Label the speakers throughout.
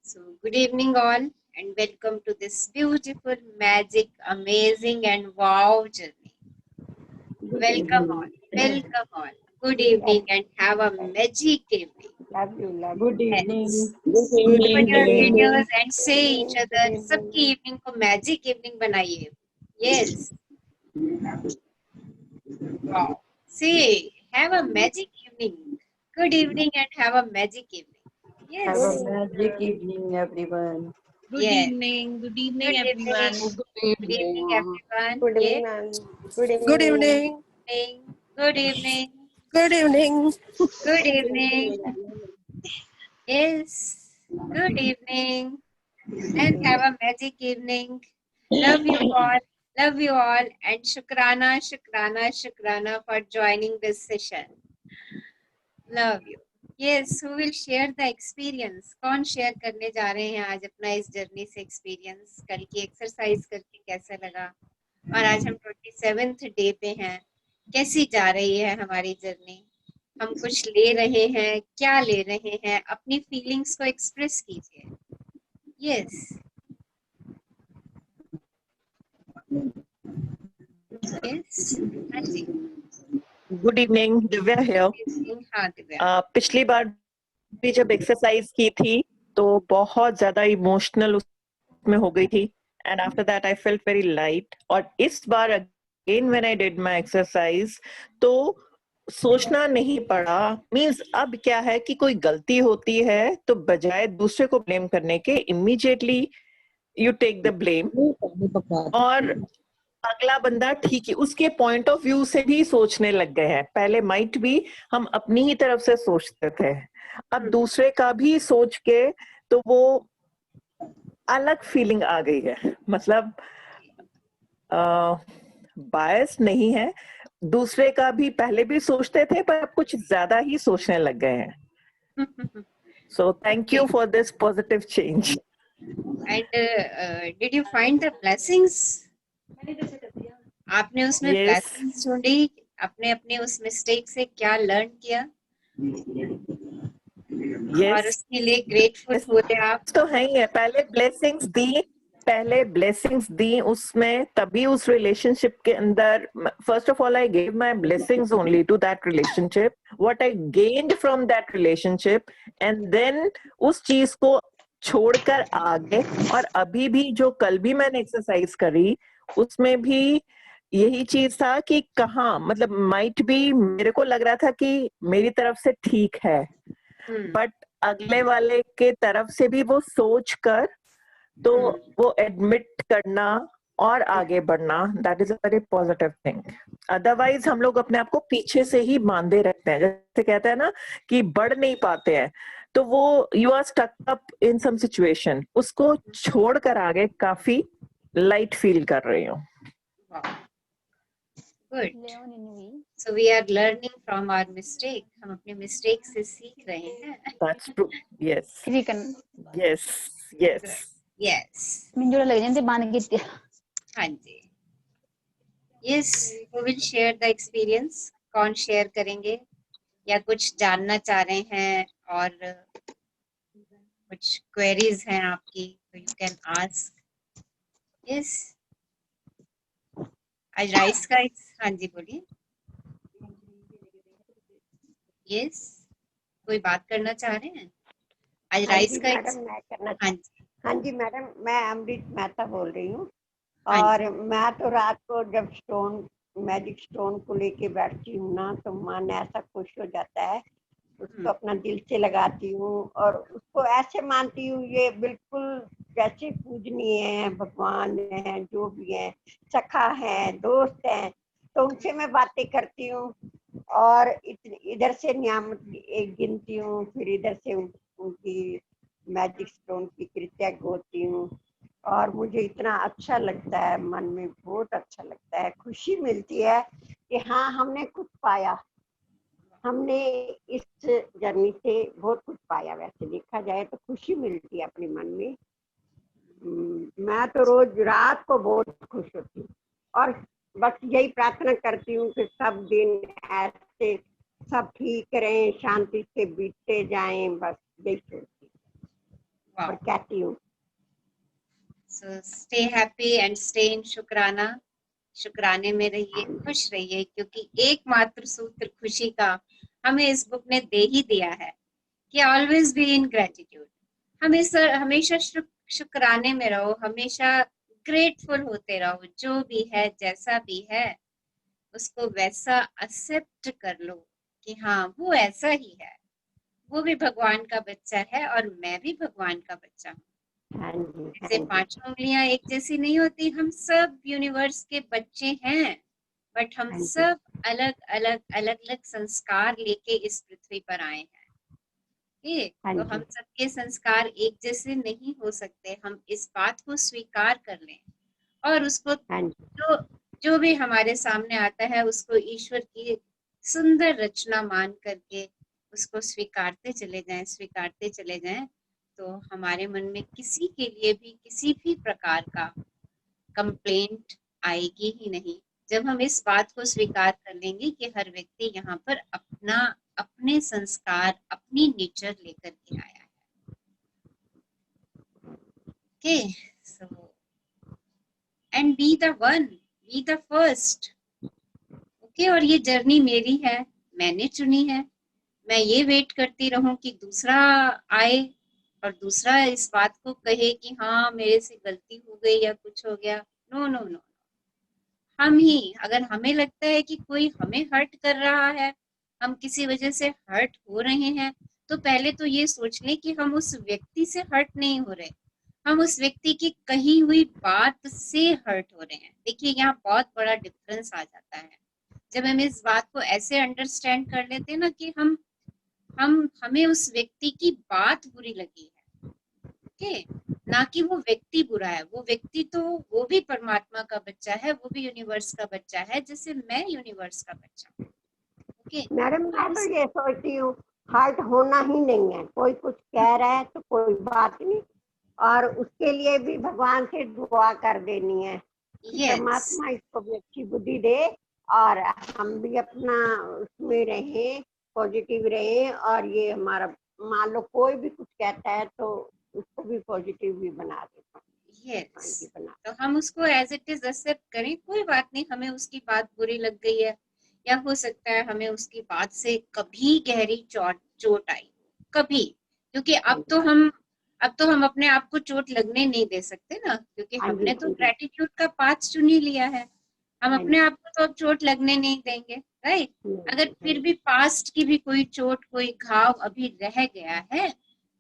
Speaker 1: So, good evening, all, and welcome to this beautiful, magic, amazing, and wow journey. Welcome all. Welcome all. Good evening, and have a magic evening.
Speaker 2: Love you.
Speaker 3: Good evening.
Speaker 1: Yes.
Speaker 3: Good
Speaker 1: Open your
Speaker 3: evening.
Speaker 1: videos and say each other. सबकी evening को magic evening बनाइए. Yes. Wow. Say, have a magic evening. Good evening, and have a magic evening.
Speaker 3: Have
Speaker 1: Yes.
Speaker 3: a magic evening, everyone.
Speaker 4: Good
Speaker 1: Yes.
Speaker 4: evening. Good evening,
Speaker 1: Good evening.
Speaker 4: everyone.
Speaker 1: Good evening, everyone.
Speaker 2: Good
Speaker 1: Yes.
Speaker 2: evening, ma'am. Good evening.
Speaker 5: Good evening.
Speaker 1: Good evening.
Speaker 5: Good evening.
Speaker 1: Good evening. Yes. Good evening. And have a magic evening. Love you all. Love you all. And Shukrana, Shukrana, Shukrana for joining this session. Love you. Yes, who will share the experience? कौन share करने जा रहे हैं आज अपना इस journey से experience? कल की एक्सरसाइज करके कैसा लगा? और आज हम 27th डे पे हैं. कैसी जा रही है हमारी जर्नी? हम कुछ ले रहे हैं, क्या ले रहे हैं? अपनी फीलिंग्स को एक्सप्रेस कीजिए. यस. यस. हाँ जी.
Speaker 5: Good evening, Divya here.
Speaker 1: हाँ दिव्या.
Speaker 5: पिछली बार भी जब एक्सरसाइज की थी तो बहुत ज्यादा इमोशनल उसमें हो गई थी and after that I felt very light. और इस बार again when I did my exercise तो सोचना नहीं पड़ा. मींस अब क्या है कि कोई गलती होती है तो बजाय दूसरे को ब्लेम करने के immediately you take the blame और अगला बंदा ठीक है उसके पॉइंट ऑफ व्यू से भी सोचने लग गए हैं. पहले माइट भी हम अपनी ही तरफ से सोचते थे, अब दूसरे का भी सोच के तो वो अलग फीलिंग आ गई है. मतलब बायस नहीं है, दूसरे का भी पहले भी सोचते थे पर अब कुछ ज्यादा ही सोचने लग गए हैं. So thank you for this positive change.
Speaker 1: And did you find the blessings? आपने उसमें
Speaker 5: Yes.
Speaker 1: ब्लेसिंग्स ढूंढी? आपने अपने उस मिस्टेक से क्या लर्न किया? और
Speaker 5: Yes.
Speaker 1: उसके लिए ग्रेटफुल हुए आप?
Speaker 5: तो है ही है. पहले ब्लेसिंग्स दी उसमें, तभी उस रिलेशनशिप के अंदर first of all I gave my blessings only to that relationship, what I gained from that relationship, and then उस चीज को छोड़कर आगे. और अभी भी जो कल भी मैंने एक्सरसाइज करी उसमें भी यही चीज था कि कहाँ मतलब माइट भी मेरे को लग रहा था कि मेरी तरफ से ठीक है, बट अगले वाले के तरफ से भी वो सोच कर तो वो एडमिट करना और आगे बढ़ना, that is a very positive thing. Otherwise हम लोग अपने आप को पीछे से ही बांधे रखते हैं. जैसे कहते हैं ना कि बढ़ नहीं पाते हैं, तो वो you are stuck up in some situation, उसको छोड़कर आगे काफी लाइट फील कर रही हूँ.
Speaker 1: Good. So we are learning from our mistake. हम अपने मिस्टेक से सीख रहे हैं.
Speaker 5: That's true. Yes. Yes. Yes.
Speaker 1: Yes.
Speaker 2: मिंजोड़ा लग जाते बांध के.
Speaker 1: हाँ जी. Yes, who will share the experience? कौन शेयर करेंगे या कुछ जानना चाह रहे हैं और कुछ क्वेरीज हैं आपकी तो यू कैन आस्क. यस. आज राइस का हाँ जी बोलिए. यस, कोई बात करना चाह रहे हैं? आज राइस का हाँ जी.
Speaker 2: हाँ जी मैडम, मैं अमृत मेहता बोल रही हूँ.
Speaker 1: हाँ
Speaker 2: और मैं तो रात को जब मैजिक स्टोन को लेके बैठती हूँ ना, तो मन ऐसा खुश हो जाता है. उसको अपना दिल से लगाती हूँ और उसको ऐसे मानती हूँ ये बिल्कुल जैसे पूजनीय है, भगवान है, जो भी है, सखा है, दोस्त है. तो उनसे मैं बातें करती हूँ और इधर से नियामत एक गिनती हूँ, फिर इधर से उनकी मैजिक स्टोन की कृतज्ञ होती हूँ. और मुझे इतना अच्छा लगता है, मन में बहुत अच्छा लगता है, खुशी मिलती है कि हाँ हमने कुछ पाया. हमने इस जर्नी से बहुत कुछ पाया. वैसे देखा जाए तो खुशी मिलती है अपने मन में. मैं तो रोज रात को बहुत खुश होती हूँ और बस यही प्रार्थना करती हूँ कि सब दिन ऐसे सब ठीक रहें, शांति से बीतते जाएं. बस यही सोचती हूँ. और
Speaker 1: Wow.
Speaker 2: कहती हूँ।
Speaker 1: So stay happy and stay in शुक्राना. शुक्राने में रहिए, खुश रहिए, क्योंकि एकमात्र सूत्र खुशी का हमें इस बुक ने दे ही दिया है कि ऑलवेज बी इन ग्रेटिट्यूड. हमेशा शुक्राने में रहो, हमेशा ग्रेटफुल होते रहो. जो भी है, जैसा भी है, उसको वैसा एक्सेप्ट कर लो कि हाँ वो ऐसा ही है. वो भी भगवान का बच्चा है और मैं भी भगवान का बच्चा हूँ.
Speaker 2: हाँ जी,
Speaker 1: जैसे
Speaker 2: हाँ जी,
Speaker 1: पांचों उंगलियां एक जैसी नहीं होती, हम सब यूनिवर्स के बच्चे हैं, बट हम
Speaker 2: हाँ जी,
Speaker 1: सब अलग अलग अलग अलग संस्कार लेके इस पृथ्वी पर आए हैं. ठीक,
Speaker 2: हाँ
Speaker 1: तो
Speaker 2: जी,
Speaker 1: हम सबके संस्कार एक जैसे नहीं हो सकते. हम इस बात को स्वीकार कर लें और उसको,
Speaker 2: हाँ जी,
Speaker 1: जो जो भी हमारे सामने आता है, उसको ईश्वर की सुंदर रचना मान करके उसको स्वीकारते चले जाएं, तो हमारे मन में किसी के लिए भी किसी भी प्रकार का कंप्लेंट आएगी ही नहीं. जब हम इस बात को स्वीकार कर लेंगे कि हर व्यक्ति यहाँ पर अपने संस्कार, अपनी नेचर लेकर के आया है. Okay, so and be the one, be the first. Okay, और ये जर्नी मेरी है, मैंने चुनी है. मैं ये वेट करती रहूं कि दूसरा आए और दूसरा इस बात को कहे कि हाँ मेरे से गलती हो गई या कुछ हो गया. नो नो नो, हम ही, अगर हमें लगता है कि कोई हमें हर्ट कर रहा है, हम किसी वजह से हर्ट हो रहे हैं, तो पहले तो ये सोच लें कि हम उस व्यक्ति से हर्ट नहीं हो रहे, हम उस व्यक्ति की कही हुई बात से हर्ट हो रहे हैं. देखिए यहाँ बहुत बड़ा डिफरेंस आ जाता है जब हम इस बात को ऐसे अंडरस्टैंड कर लेते हैं ना कि हमें उस व्यक्ति की बात बुरी लगी है. ओके, ना कि वो व्यक्ति बुरा है. वो व्यक्ति तो वो भी परमात्मा का बच्चा है, वो भी यूनिवर्स का बच्चा है, जैसे मैं यूनिवर्स का बच्चा हूँ. ओके,
Speaker 2: मैडम मैं तो ये सोचती हूँ हर्ट होना ही नहीं है. कोई कुछ कह रहा है तो कोई बात नहीं, और उसके लिए भी भगवान से दुआ कर देनी है कि
Speaker 1: यस,
Speaker 2: परमात्मा इसको भी अच्छी बुद्धि दे और हम भी अपना उसमें रहें, पॉजिटिव रहें. और ये हमारा, मान लो कोई भी कुछ कहता है तो उसको भी पॉजिटिव भी बना देता हूँ. हाँ
Speaker 1: यस,
Speaker 2: जी, बना.
Speaker 1: तो हम उसको एज इट इज एक्सेप्ट करें. कोई बात नहीं, हमें उसकी बात बुरी लग गई है, या हो सकता है हमें उसकी बात से कभी गहरी चोट आई, कभी, क्योंकि
Speaker 2: हाँ जी,
Speaker 1: अब तो हम अपने आप को चोट लगने नहीं दे सकते ना, क्योंकि
Speaker 2: हाँ जी,
Speaker 1: हमने तो
Speaker 2: हाँ जी,
Speaker 1: ग्रेटिट्यूड का पाथ चुन ही लिया है. हम
Speaker 2: हाँ
Speaker 1: अपने
Speaker 2: जी,
Speaker 1: आप को तो अब चोट लगने नहीं देंगे, राइट. अगर
Speaker 2: हाँ
Speaker 1: फिर
Speaker 2: जी,
Speaker 1: भी पास्ट की भी कोई चोट, कोई घाव अभी रह गया है,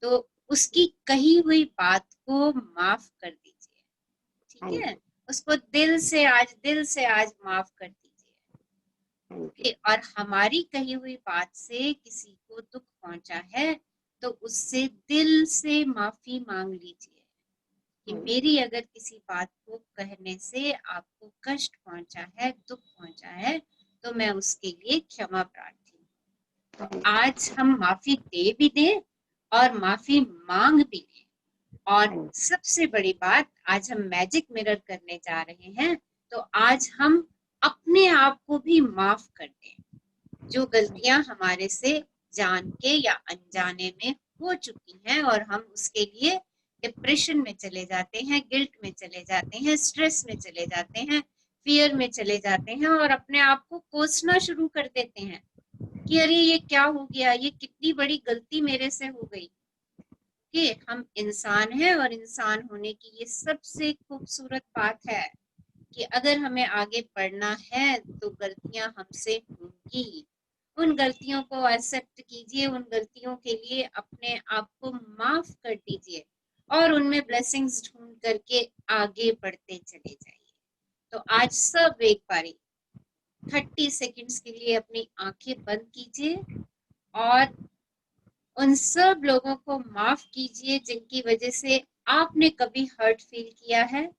Speaker 1: तो उसकी कही हुई बात को माफ कर दीजिए.
Speaker 2: हाँ
Speaker 1: ठीक है,
Speaker 2: जी,
Speaker 1: उसको दिल से आज माफ कर दीजिए.
Speaker 2: हाँ जी,
Speaker 1: ओके, और हमारी कही हुई बात से किसी को दुख पहुंचा है, तो उससे दिल से माफी मांग लीजिए कि
Speaker 2: हाँ जी,
Speaker 1: मेरी अगर किसी बात को कहने से आपको कष्ट पहुंचा है, दुख पहुंचा है, तो मैं उसके लिए क्षमा प्रार्थी हूँ. तो आज हम माफी दे भी दें और माफी मांग भी लें. और
Speaker 2: हाँ जी,
Speaker 1: सबसे बड़ी बात, आज हम मैजिक मिरर करने जा रहे हैं, तो आज हम अपने आप को भी माफ कर दें. जो गलतियां हमारे से जान के या अनजाने में हो चुकी हैं और हम उसके लिए डिप्रेशन में चले जाते हैं, गिल्ट में चले जाते हैं, स्ट्रेस में चले जाते हैं, फियर में चले जाते हैं और अपने आप को कोसना शुरू कर देते हैं कि अरे ये क्या हो गया, ये कितनी बड़ी गलती मेरे से हो गई. कि हम इंसान हैं और इंसान होने की ये सबसे खूबसूरत बात है कि अगर हमें आगे बढ़ना है तो गलतियां हमसे होंगी. उन गलतियों को एक्सेप्ट कीजिए, उन गलतियों के लिए अपने आप को माफ कर दीजिए और उनमें ब्लेसिंग्स ढूंढ करके आगे बढ़ते चले जाइए. तो आज सब एक बारी 30 सेकंड्स के लिए अपनी आंखें बंद कीजिए और उन सब लोगों को माफ कीजिए जिनकी वजह से आपने कभी हर्ट फील किया है,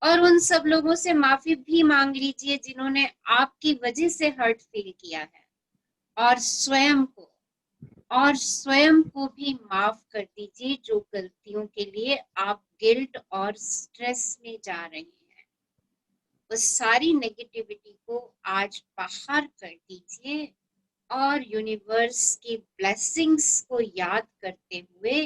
Speaker 1: और उन सब लोगों से माफी भी मांग लीजिए जिन्होंने आपकी वजह से हर्ट फील किया है. और स्वयं को भी माफ कर दीजिए जो गलतियों के लिए आप गिल्ट और स्ट्रेस में जा रहे हैं. उस सारी नेगेटिविटी को आज बाहर कर दीजिए और यूनिवर्स की ब्लेसिंग्स को याद करते हुए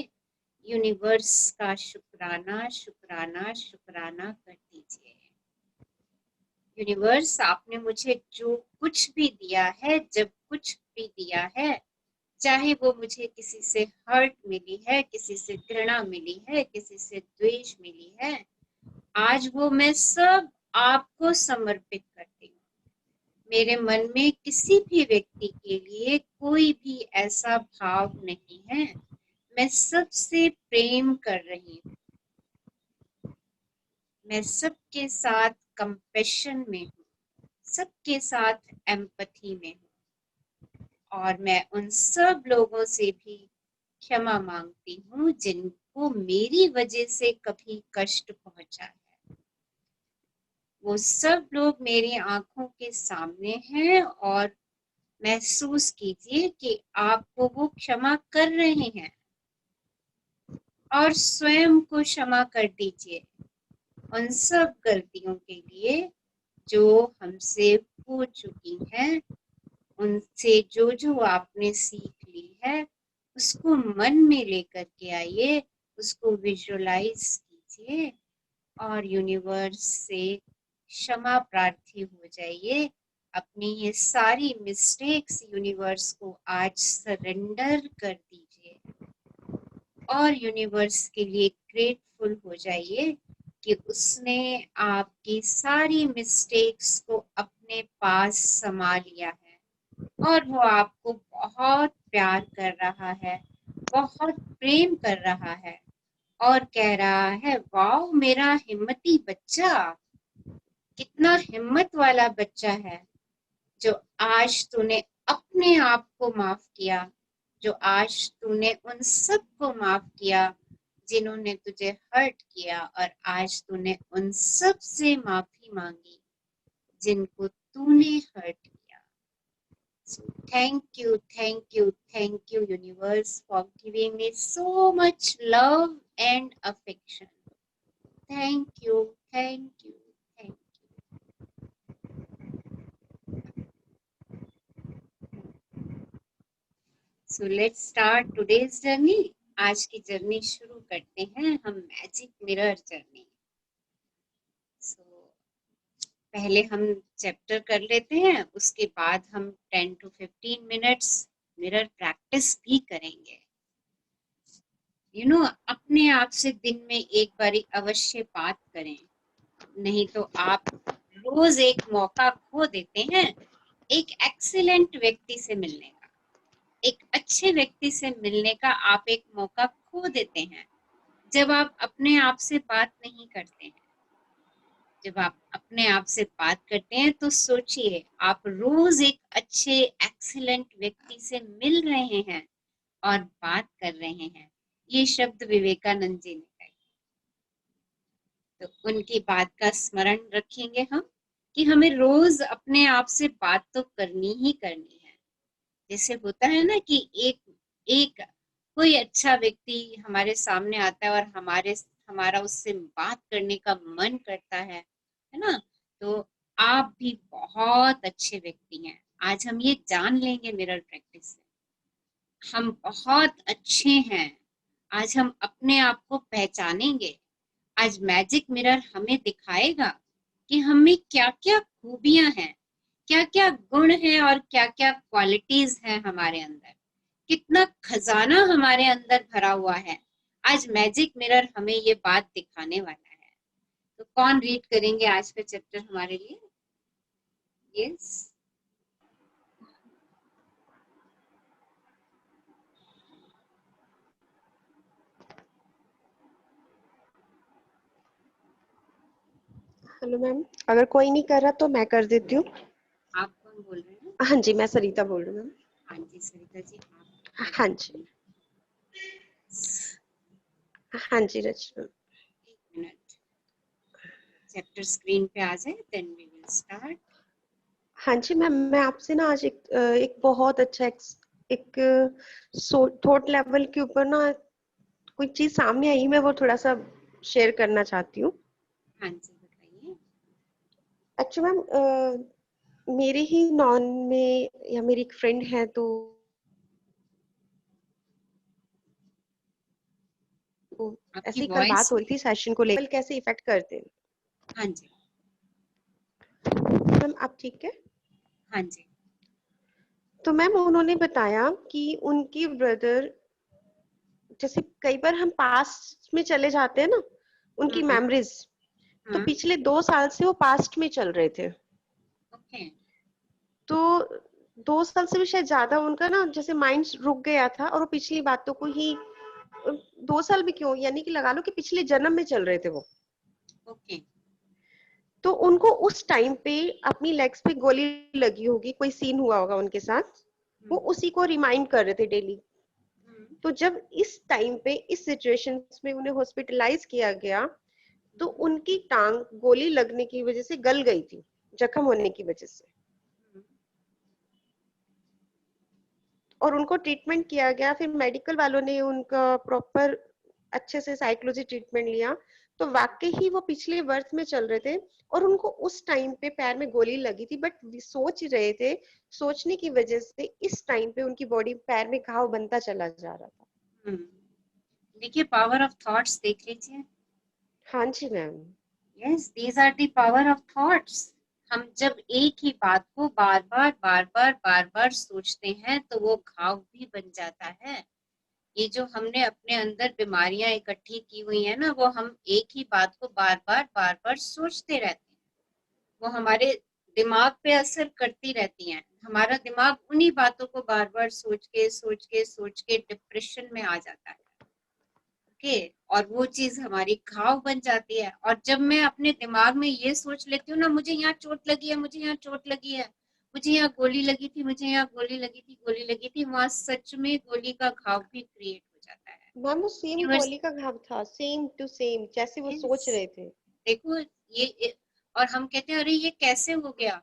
Speaker 1: यूनिवर्स का शुक्राना शुक्राना शुक्राना कर दीजिए। यूनिवर्स, आपने मुझे जो कुछ भी दिया है, जब कुछ भी दिया है, चाहे वो मुझे किसी से हर्ट मिली है, किसी से घृणा मिली है, किसी से द्वेष मिली है, आज वो मैं सब आपको समर्पित करती हूँ। मेरे मन में किसी भी व्यक्ति के लिए कोई भी ऐसा भाव नहीं है। मैं सबसे प्रेम कर रही हूँ। मैं सबके साथ कंपैशन में हूँ, सबके साथ एम्पैथी में हूँ, और मैं उन सब लोगों से भी क्षमा मांगती हूँ जिनको मेरी वजह से कभी कष्ट पहुंचा है। वो सब लोग मेरी आंखों के सामने हैं और महसूस कीजिए कि आपको वो क्षमा कर रहे हैं, और स्वयं को क्षमा कर दीजिए उन सब गलतियों के लिए जो हमसे हो चुकी हैं। उनसे जो जो आपने सीख ली है उसको मन में लेकर के आइए, उसको विजुअलाइज कीजिए और यूनिवर्स से क्षमा प्रार्थी हो जाइए। अपनी ये सारी मिस्टेक्स यूनिवर्स को आज सरेंडर कर दीजिए और यूनिवर्स के लिए ग्रेटफुल हो जाइए कि उसने आपकी सारी मिस्टेक्स को अपने पास समा लिया है और वो आपको बहुत प्यार कर रहा है, बहुत प्रेम कर रहा है और कह रहा है, वाओ मेरा हिम्मती बच्चा, कितना हिम्मत वाला बच्चा है जो आज तूने अपने आप को माफ किया, जो आज तूने उन सब को माफ किया जिन्होंने तुझे हर्ट किया, और आज तूने उन सब से माफी मांगी जिनको तूने हर्ट किया। So thank you universe for giving me so much love and affection. Thank you, thank you, thank you. So let's start today's journey. आज की जर्नी शुरू करते हैं हम मैजिक मिरर जर्नी। So पहले हम चैप्टर कर लेते हैं, उसके बाद हम 10 to 15 मिनट्स मिरर प्रैक्टिस भी करेंगे। अपने आप से दिन में एक बारी अवश्य बात करें, नहीं तो आप रोज एक मौका खो देते हैं एक एक्सीलेंट व्यक्ति से मिलने का। एक अच्छे व्यक्ति से मिलने का आप एक मौका खो देते हैं जब आप अपने आप से बात नहीं करते हैं। जब आप अपने आप से बात करते हैं तो सोचिए, आप रोज एक अच्छे एक्सीलेंट व्यक्ति से मिल रहे हैं और बात कर रहे हैं। ये शब्द विवेकानंद जी ने कहे, तो उनकी बात का स्मरण रखेंगे हम कि हमें रोज अपने आप से बात तो करनी ही करनी है। जैसे होता है ना कि एक कोई अच्छा व्यक्ति हमारे सामने आता है और हमारा उससे बात करने का मन करता है ना। तो आप भी बहुत अच्छे व्यक्ति हैं। आज हम ये जान लेंगे मिरर प्रैक्टिस से, हम बहुत अच्छे हैं। आज हम अपने आप को पहचानेंगे। आज मैजिक मिरर हमें दिखाएगा कि हमें क्या क्या खूबियां हैं, क्या क्या गुण हैं और क्या क्या क्वालिटीज हैं हमारे अंदर, कितना खजाना हमारे अंदर भरा हुआ है। आज मैजिक मिरर हमें ये बात दिखाने वाला है। तो कौन रीड करेंगे आज का चैप्टर हमारे लिए? यस,
Speaker 4: हेलो मैम, अगर कोई नहीं कर रहा तो मैं कर देती हूँ।
Speaker 1: आप कौन बोल रहे हैं?
Speaker 4: हाँ जी, मैं सरिता बोल रही हूँ मैम।
Speaker 1: हाँ जी सरिता जी, आप?
Speaker 4: हाँ जी, हाँ जी रचना।
Speaker 1: एक मिनट, चैप्टर स्क्रीन पे आ जाए, देन वी विल स्टार्ट।
Speaker 4: हाँ जी मैम, मैं आपसे ना आज एक बहुत अच्छा एक थॉट लेवल के ऊपर ना कोई चीज सामने आई, मैं वो थोड़ा सा शेयर करना चाहती हूँ।
Speaker 1: हाँ जी बताइए।
Speaker 4: एक्चुअली मैम, मेरे ही नॉन में या मेरी एक फ्रेंड है, तो तो
Speaker 1: आपकी
Speaker 4: ऐसे ही कल
Speaker 1: वॉइस
Speaker 4: बात हो रही थी सेशन को लेकर कैसे इफेक्ट करते हैं।
Speaker 1: हाँ जी
Speaker 4: मैम आप ठीक है?
Speaker 1: हाँ जी
Speaker 4: तो मैम उन्होंने बताया कि उनकी ब्रदर, जैसे कई बार हम पास्ट में चले जाते हैं ना, उनकी
Speaker 1: हम्म
Speaker 4: मेमोरीज, तो
Speaker 1: हम्म
Speaker 4: पिछले 2 साल से वो पास्ट में चल रहे थे।
Speaker 1: ओके
Speaker 4: तो 2 साल से भी शायद ज्यादा उनका ना जैसे माइंड रुक गया था और वो पिछली बातों को ही 2 साल भी क्यों, यानी कि लगा लो कि पिछले जन्म में चल रहे थे वो।
Speaker 1: ओके
Speaker 4: तो उनको उस टाइम पे अपनी लेग्स पे गोली लगी होगी, कोई सीन हुआ होगा उनके साथ, वो उसी को रिमाइंड कर रहे थे डेली। तो जब इस टाइम पे इस सिचुएशन में उन्हें हॉस्पिटलाइज किया गया तो उनकी टांग गोली लगने की वजह से गल गई थी, जख्म होने की वजह से, और उनको ट्रीटमेंट किया गया। फिर मेडिकल वालों ने उनका प्रॉपर अच्छे से साइकोलॉजी ट्रीटमेंट लिया, तो वाकई ही वो पिछले वर्ष में चल रहे थे और उनको उस टाइम पे पैर में गोली लगी थी, बट सोच रहे थे, सोचने की वजह से इस टाइम पे उनकी बॉडी पैर में घाव बनता चला जा रहा था।
Speaker 1: देखिए पावर ऑफ थॉट्स देख लीजिए।
Speaker 4: हाँ जी ma'am.
Speaker 1: Yes these are the power of thoughts. हम जब एक ही बात को बार बार सोचते हैं तो वो घाव भी बन जाता है। ये जो हमने अपने अंदर बीमारियां इकट्ठी की हुई है ना, वो हम एक ही बात को बार बार सोचते रहते हैं। वो हमारे दिमाग पे असर करती रहती हैं। हमारा दिमाग उन्हीं बातों को बार बार सोच के डिप्रेशन में आ जाता है। ओके और वो चीज हमारी घाव बन जाती है। और जब मैं अपने दिमाग में ये सोच लेती हूँ ना, मुझे यहाँ चोट लगी है, मुझे यहाँ चोट लगी है, मुझे यहाँ गोली लगी थी, मुझे यहाँ गोली लगी थी, वहां सच में गोली का घाव भी क्रिएट हो जाता है।
Speaker 4: मैम वो सेम
Speaker 1: यूनिवर्स
Speaker 4: गोली का घाव था, सेम टू सेम जैसे वो सोच रहे थे।
Speaker 1: देखो और हम कहते हैं अरे ये कैसे हो गया,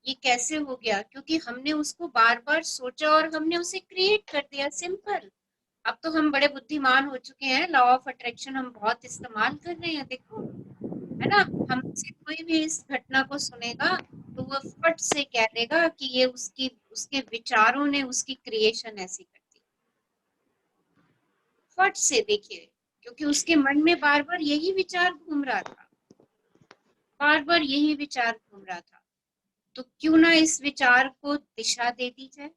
Speaker 1: ये कैसे हो गया, क्योंकि हमने उसको बार बार सोचा और हमने उसे क्रिएट कर दिया। सिंपल। अब तो हम बड़े बुद्धिमान हो चुके हैं, लॉ ऑफ अट्रैक्शन हम बहुत इस्तेमाल कर रहे हैं। देखो है ना, हमसे कोई भी इस घटना को सुनेगा तो वो फट से कह देगा कि ये उसकी उसके विचारों ने उसकी क्रिएशन ऐसी कर दी। फट से देखिए, क्योंकि उसके मन में बार बार यही विचार घूम रहा था, बार बार यही विचार घूम रहा था। तो क्यों ना इस विचार को दिशा दे दी जाए।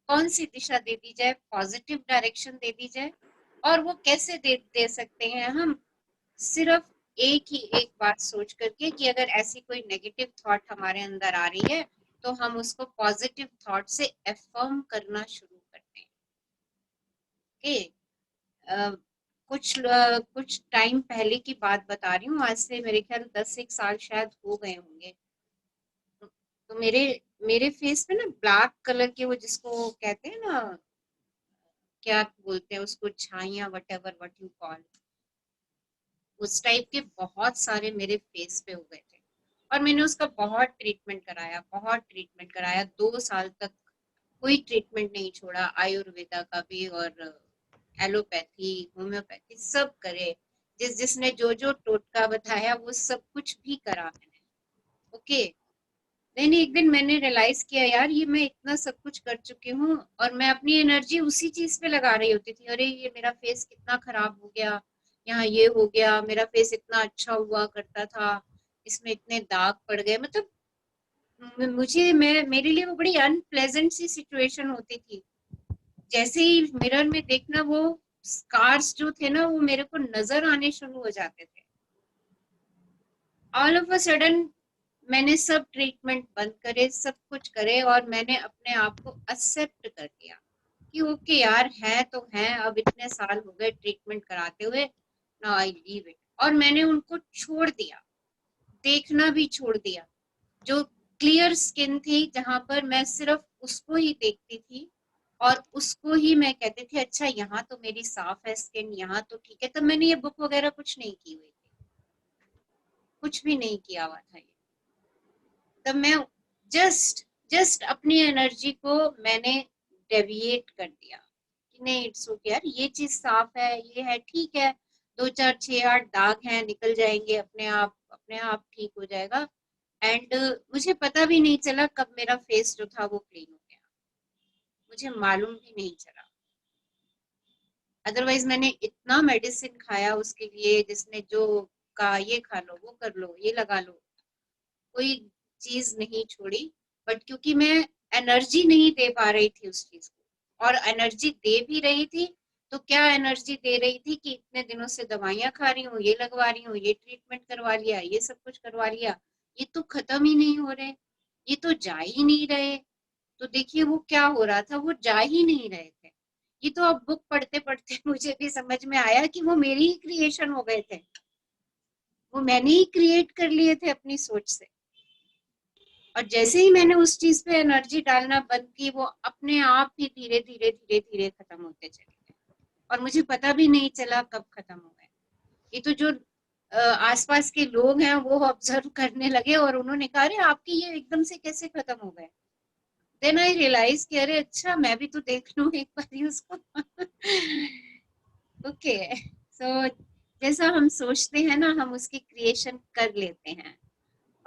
Speaker 1: कौन सी दिशा दे दी जाए? पॉजिटिव डायरेक्शन दे दी जाए। और वो कैसे दे सकते हैं हम? सिर्फ एक बात सोच करके कि अगर ऐसी कोई नेगेटिव थॉट हमारे अंदर आ रही है तो हम उसको पॉजिटिव थॉट से अफर्म करना शुरू करते हैं। ओके कुछ टाइम पहले की बात बता रही हूँ, आज से मेरे ख्याल 10 साल शायद हो गए होंगे। तो मेरे मेरे फेस पे ना ब्लैक कलर के, वो जिसको कहते हैं ना, क्या बोलते हैं उसको, छाइयां, whatever what you call, उस टाइप के बहुत सारे मेरे फेस पे हो गए थे। और मैंने उसका बहुत ट्रीटमेंट कराया 2 साल तक। कोई ट्रीटमेंट नहीं छोड़ा, आयुर्वेदा का भी और एलोपैथी, होम्योपैथी सब करे। जिसने जो जो टोटका बताया वो सब कुछ भी करा मैंने। ओके देन एक दिन मैंने रियलाइज किया, यार ये मैं इतना सब कुछ कर चुकी हूँ और मैं अपनी एनर्जी उसी चीज पे लगा रही होती थी। अरे ये मेरा फेस कितना खराब हो गया, यहाँ ये हो गया, मेरा फेस इतना अच्छा हुआ करता था, इसमें इतने दाग पड़ गए। मतलब मैं मेरे लिए वो बड़ी अनप्लेजेंट सी सिचुएशन होती थी। जैसे ही मिरर में देखना, वो स्कार्स जो थे ना वो मेरे को नजर आने शुरू हो जाते थे। ऑल ऑफ अ सडन मैंने सब ट्रीटमेंट बंद करे, सब कुछ करे, और मैंने अपने आप को एक्सेप्ट कर लिया कि ओके यार है तो है, अब इतने साल हो गए ट्रीटमेंट कराते हुए, नाउ आई लीव इट। और मैंने उनको छोड़ दिया, देखना भी छोड़ दिया। जो क्लियर स्किन थी, जहां पर मैं सिर्फ उसको ही देखती थी और उसको ही मैं कहती थी अच्छा यहाँ तो मेरी साफ है स्किन, यहाँ तो ठीक है। तब मैंने ये बुक वगैरह कुछ नहीं की हुई थी, कुछ भी नहीं किया हुआ था ये। तब मैं जस्ट अपनी एनर्जी को मैंने डेविएट कर दिया कि नहीं, इट्स ओके यार, ये चीज साफ है, ये है ठीक है, 2 4 6 8 दाग हैं, निकल जाएंगे अपने आप ठीक हो जाएगा। एंड मुझे पता भी नहीं चला कब मेरा फेस जो था वो क्लीन हो गया, मुझे मालूम भी नहीं चला। अदरवाइज मैंने इतना मेडिसिन खाया उसके लिए, जिसने जो कहा ये खा लो, वो कर लो, ये लगा लो, कोई चीज नहीं छोड़ी। बट क्योंकि मैं एनर्जी नहीं दे पा रही थी उस चीज को, और एनर्जी दे भी रही थी तो क्या एनर्जी दे रही थी कि इतने दिनों से दवाइयां खा रही हूँ, ये लगवा रही हूँ, ये ट्रीटमेंट करवा लिया, ये सब कुछ करवा लिया, ये तो खत्म ही नहीं हो रहे, ये तो जा ही नहीं रहे। तो देखिए वो क्या हो रहा था, वो जा ही नहीं रहे थे। ये तो अब बुक पढ़ते पढ़ते मुझे भी समझ में आया कि वो मेरी ही क्रिएशन हो गए थे, वो मैंने ही क्रिएट कर लिए थे अपनी सोच से। और जैसे ही मैंने उस चीज पे एनर्जी डालना बंद की, वो अपने आप ही धीरे धीरे धीरे धीरे खत्म होते चले गए, और मुझे पता भी नहीं चला कब खत्म हो गए। ये तो जो आसपास के लोग हैं वो ऑब्जर्व करने लगे, और उन्होंने कहा अरे आपके ये एकदम से कैसे खत्म हो गए। देन आई रियलाइज कि अरे अच्छा, मैं भी तो देख लूं एक बार उसको। ओके, सो जैसा हम सोचते हैं ना, हम उसकी क्रिएशन कर लेते हैं।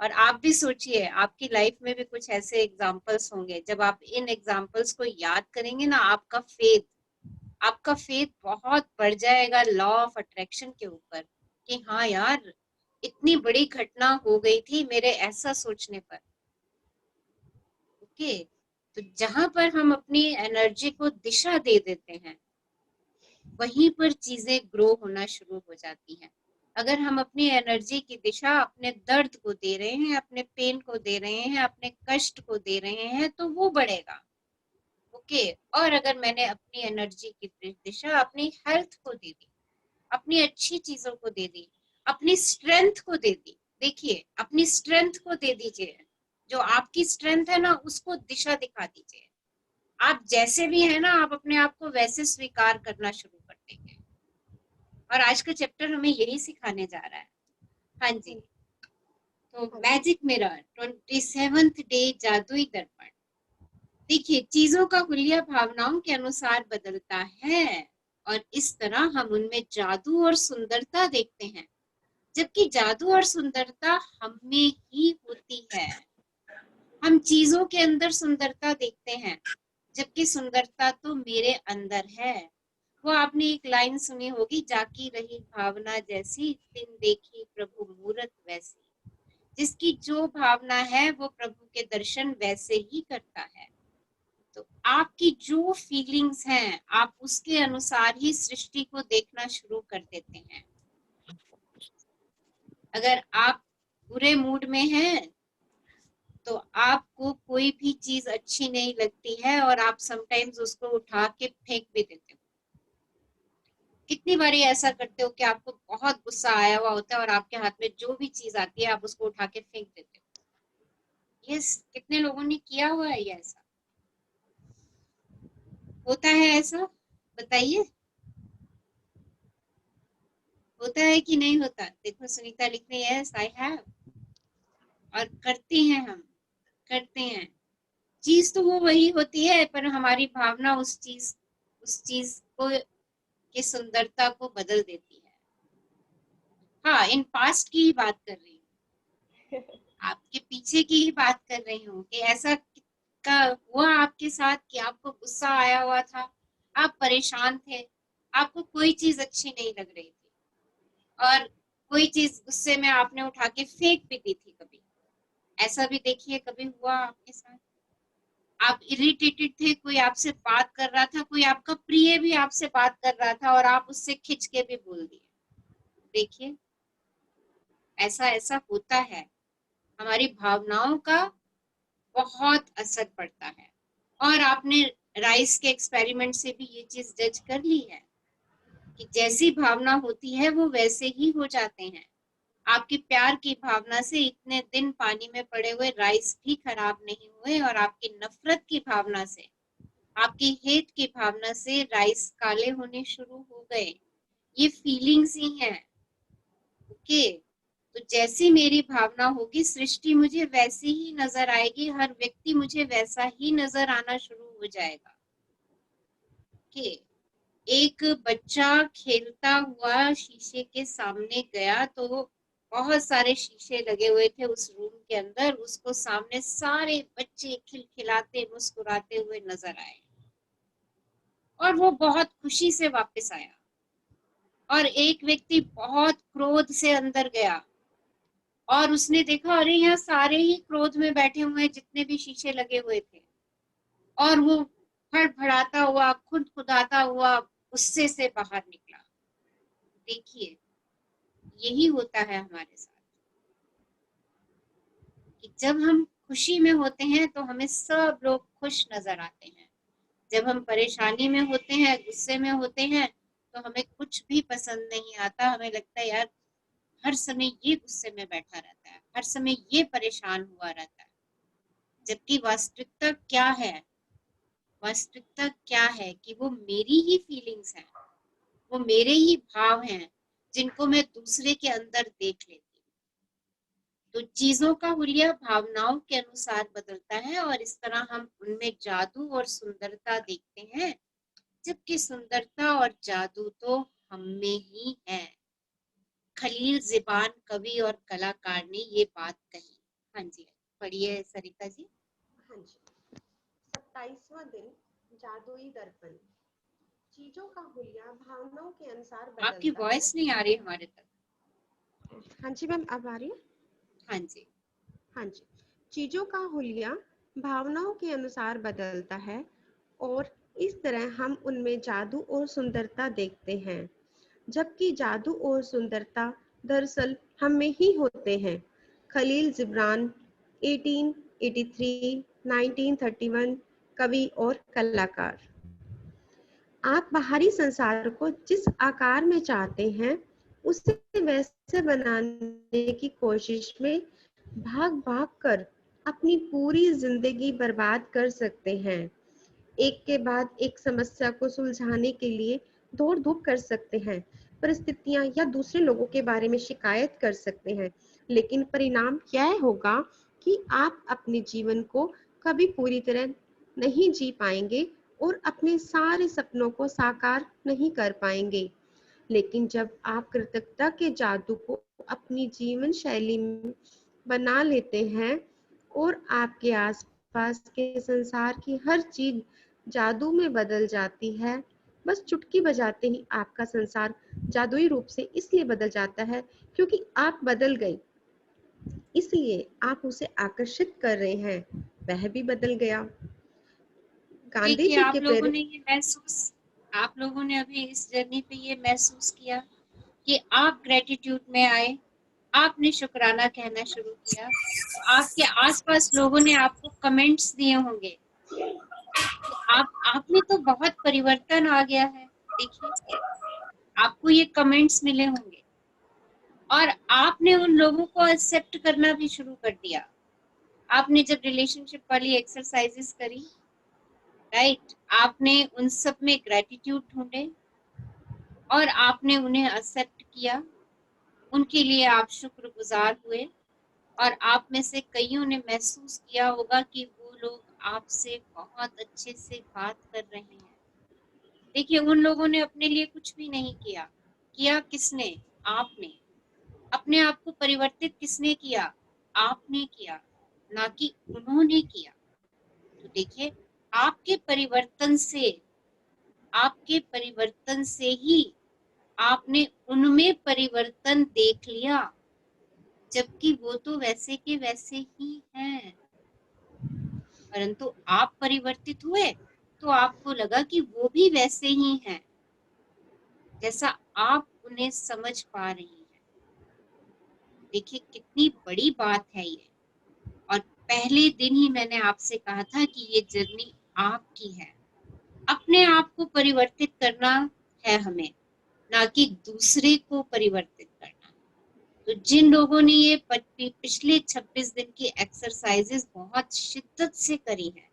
Speaker 1: और आप भी सोचिए, आपकी लाइफ में भी कुछ ऐसे एग्जाम्पल्स होंगे, जब आप इन एग्जाम्पल्स को याद करेंगे ना, आपका फेथ बहुत बढ़ जाएगा लॉ ऑफ अट्रैक्शन के ऊपर, कि हाँ यार, इतनी बड़ी घटना हो गई थी मेरे ऐसा सोचने पर। ओके, तो जहां पर हम अपनी एनर्जी को दिशा दे देते हैं, वहीं पर चीजें ग्रो होना शुरू हो जाती हैं। अगर हम अपनी एनर्जी की दिशा अपने दर्द को दे रहे हैं, अपने पेन को दे रहे हैं, अपने कष्ट को दे रहे हैं, तो वो बढ़ेगा। ओके, और अगर मैंने अपनी एनर्जी की दिशा अपनी हेल्थ को दे दी, अपनी अच्छी चीजों को दे दी, अपनी स्ट्रेंथ को दे दी, देखिए अपनी स्ट्रेंथ को दे दीजिए, जो आपकी स्ट्रेंथ है ना उसको दिशा दिखा दीजिए। आप जैसे भी है ना, आप अपने आप को वैसे स्वीकार करना शुरू कर देंगे। और आज का चैप्टर हमें यही सिखाने जा रहा है। हाँ जी, तो मैजिक मिरर 27th डे, जादुई दर्पण। देखिए, चीजों का हुलिया भावनाओं के अनुसार बदलता है, और इस तरह हम उनमें जादू और सुंदरता देखते हैं, जबकि जादू और सुंदरता हम में ही होती है। हम चीजों के अंदर सुंदरता देखते हैं, जबकि सुंदरता तो मेरे अंदर है। वो आपने एक लाइन सुनी होगी, जाकी रही भावना जैसी, दिन देखी प्रभु मूरत वैसी। जिसकी जो भावना है वो प्रभु के दर्शन वैसे ही करता है। तो आपकी जो फीलिंग्स हैं, आप उसके अनुसार ही सृष्टि को देखना शुरू कर देते हैं। अगर आप बुरे मूड में हैं तो आपको कोई भी चीज अच्छी नहीं लगती है, और आप समटाइम्स उसको उठा के फेंक भी देते हो। कितनी बारी ऐसा करते हो कि आपको बहुत गुस्सा आया हुआ होता है और आपके हाथ में जो भी चीज आती है आप उसको उठा के फेंक देते हो। यस, कितने लोगों ने किया हुआ है ये? ऐसा होता है? ऐसा बताइए, होता है कि नहीं होता? देखो सुनीता लिख रही है यस आई हैव। और करते हैं, हम करते हैं। चीज तो वो वही होती है, पर हमारी भावना उस चीज को की सुंदरता को बदल देती है। हाँ, इन पास्ट की ही बात कर रही हूँ, आपके पीछे की ही बात कर रही हूँ, कि ऐसा का हुआ आपके साथ कि आपको गुस्सा आया हुआ था, आप परेशान थे, आपको कोई चीज अच्छी नहीं लग रही थी, और कोई चीज गुस्से में आपने उठा के फेंक भी दी थी। कभी ऐसा भी देखिए, कभी हुआ आपके साथ? आप इरिटेटेड थे, कोई आपसे बात कर रहा था, कोई आपका प्रिय भी आपसे बात कर रहा था, और आप उससे खिंच के भी बोल दिए। देखिए, ऐसा ऐसा होता है, हमारी भावनाओं का बहुत असर पड़ता है। और आपने राइस के एक्सपेरिमेंट से भी ये चीज जज कर ली है कि जैसी भावना होती है वो वैसे ही हो जाते हैं। आपकी प्यार की भावना से इतने दिन पानी में पड़े हुए राइस भी खराब नहीं हुए, और आपकी नफरत की भावना से, आपकी हेट की भावना से राइस काले होने शुरू हो गए। ये फीलिंग्स ही हैं। ओके, तो जैसी मेरी भावना होगी, सृष्टि मुझे वैसी ही नजर आएगी, हर व्यक्ति मुझे वैसा ही नजर आना शुरू हो जाएगा। ओके, एक बच्चा खेलता हुआ शीशे के सामने गया, तो बहुत सारे शीशे लगे हुए थे उस रूम के अंदर, उसको सामने सारे बच्चे खिलखिलाते मुस्कुराते हुए नजर आए। और वो बहुत खुशी से वापस आया, और एक व्यक्ति बहुत क्रोध से अंदर गया और उसने देखा अरे यहाँ सारे ही क्रोध में बैठे हुए हैं, जितने भी शीशे लगे हुए थे, और वो फड़फड़ाता हुआ, खुद खुदाता हुआ गुस्से से बाहर निकला। देखिए, यही होता है हमारे साथ कि जब हम खुशी में होते हैं तो हमें सब लोग खुश नजर आते हैं, जब हम परेशानी में होते हैं, गुस्से में होते हैं, तो हमें कुछ भी पसंद नहीं आता। हमें लगता है यार हर समय ये गुस्से में बैठा रहता है, हर समय ये परेशान हुआ रहता है। जबकि वास्तविकता क्या है? वास्तविकता क्या है कि वो मेरी ही फीलिंग्स हैं, वो मेरे ही भाव हैं, जिनको मैं दूसरे के अंदर देख लेती हूँ। तो चीजों का हुलिया भावनाओं के अनुसार बदलता है, और इस तरह हम उनमें जादू और सुंदरता देखते हैं, जबकि सुंदरता और जादू तो हम में ही है। खलील जिबान कवि और कलाकार ने ये बात कही। हाँ जी, पढ़िए सरिता जी।
Speaker 4: हाँ जी। 27वां दिन, जादुई दर्पण। चीजों का हुलिया भावनाओं के अनुसार बदलता है।
Speaker 1: आपकी वॉइस नहीं आ रही हमारे तक।
Speaker 4: हाँ जी मैम, अब आ रही है?
Speaker 1: हाँ जी।
Speaker 4: हाँ जी। चीजों का हुलिया भावनाओं के अनुसार बदलता है, और इस तरह हम उनमें जादू और सुंदरता देखते हैं, जबकि जादू और सुंदरता दरअसल हम में ही होते हैं। खलील जिब्रान, 1883, 1931, कवि और कलाकार। आप बाहरी संसार को जिस आकार में चाहते हैं उसे वैसे बनाने की कोशिश में भाग भाग कर अपनी पूरी जिंदगी बर्बाद कर सकते हैं। एक के बाद एक समस्या को सुलझाने के लिए दौड़ धूप कर सकते हैं, परिस्थितियां या दूसरे लोगों के बारे में शिकायत कर सकते हैं, लेकिन परिणाम क्या होगा कि आप अपने जीवन को कभी पूरी तरह नहीं जी पाएंगे और अपने सारे सपनों को साकार नहीं कर पाएंगे। लेकिन जब आप कृतज्ञता के जादू को अपनी जीवन शैली में बना लेते हैं और आपके आसपास के संसार की हर चीज जादू में बदल जाती है, बस चुटकी बजाते ही आपका संसार जादुई रूप से इसलिए बदल जाता है क्योंकि आप बदल गए, इसलिए आप उसे आकर्षित कर रहे हैं, वह भी बदल गया। गांधी
Speaker 1: देखिए,
Speaker 4: जी
Speaker 1: आप
Speaker 4: के
Speaker 1: लोगों
Speaker 4: प्रेरित।
Speaker 1: ने ये महसूस, आप लोगों ने अभी इस जर्नी पे ये महसूस किया कि आप ग्रेटिट्यूड में आए, आपने शुक्राना कहना शुरू किया, तो आपके आसपास लोगों ने आपको कमेंट्स दिए होंगे कि आप में तो बहुत परिवर्तन आ गया है। देखिए, आपको ये कमेंट्स मिले होंगे, और आपने उन लोगों को एक्सेप्ट करना भी शुरू कर दिया। आपने जब रिलेशनशिप वाली एक्सरसाइजेस करी, राइट, आपने उन सब में ग्रेटिट्यूड ढूंढे और आपने उन्हें एक्सेप्ट किया, उनके लिए आप शुक्रगुजार हुए, और आप में से कईयों ने महसूस किया होगा कि वो लोग आपसे बहुत अच्छे से बात कर रहे हैं। देखिए, उन लोगों ने अपने लिए कुछ भी नहीं किया। किया किसने? आपने। अपने आप को परिवर्तित किसने किया? आपने किया, ना कि उन्होंने किया। तो देखिए, आपके परिवर्तन से ही आपने उनमें परिवर्तन देख लिया, जबकि वो तो वैसे के वैसे ही हैं, परंतु आप परिवर्तित हुए तो आपको लगा कि वो भी वैसे ही हैं जैसा आप उन्हें समझ पा रही हैं। देखिए, कितनी बड़ी बात है ये। और पहले दिन ही मैंने आपसे कहा था कि ये जर्नी आपकी है, अपने आप को परिवर्तित करना है हमें, ना कि दूसरे को परिवर्तित करना। तो जिन लोगों ने ये पिछले 26 दिन की एक्सरसाइजेस बहुत शिद्दत से करी है,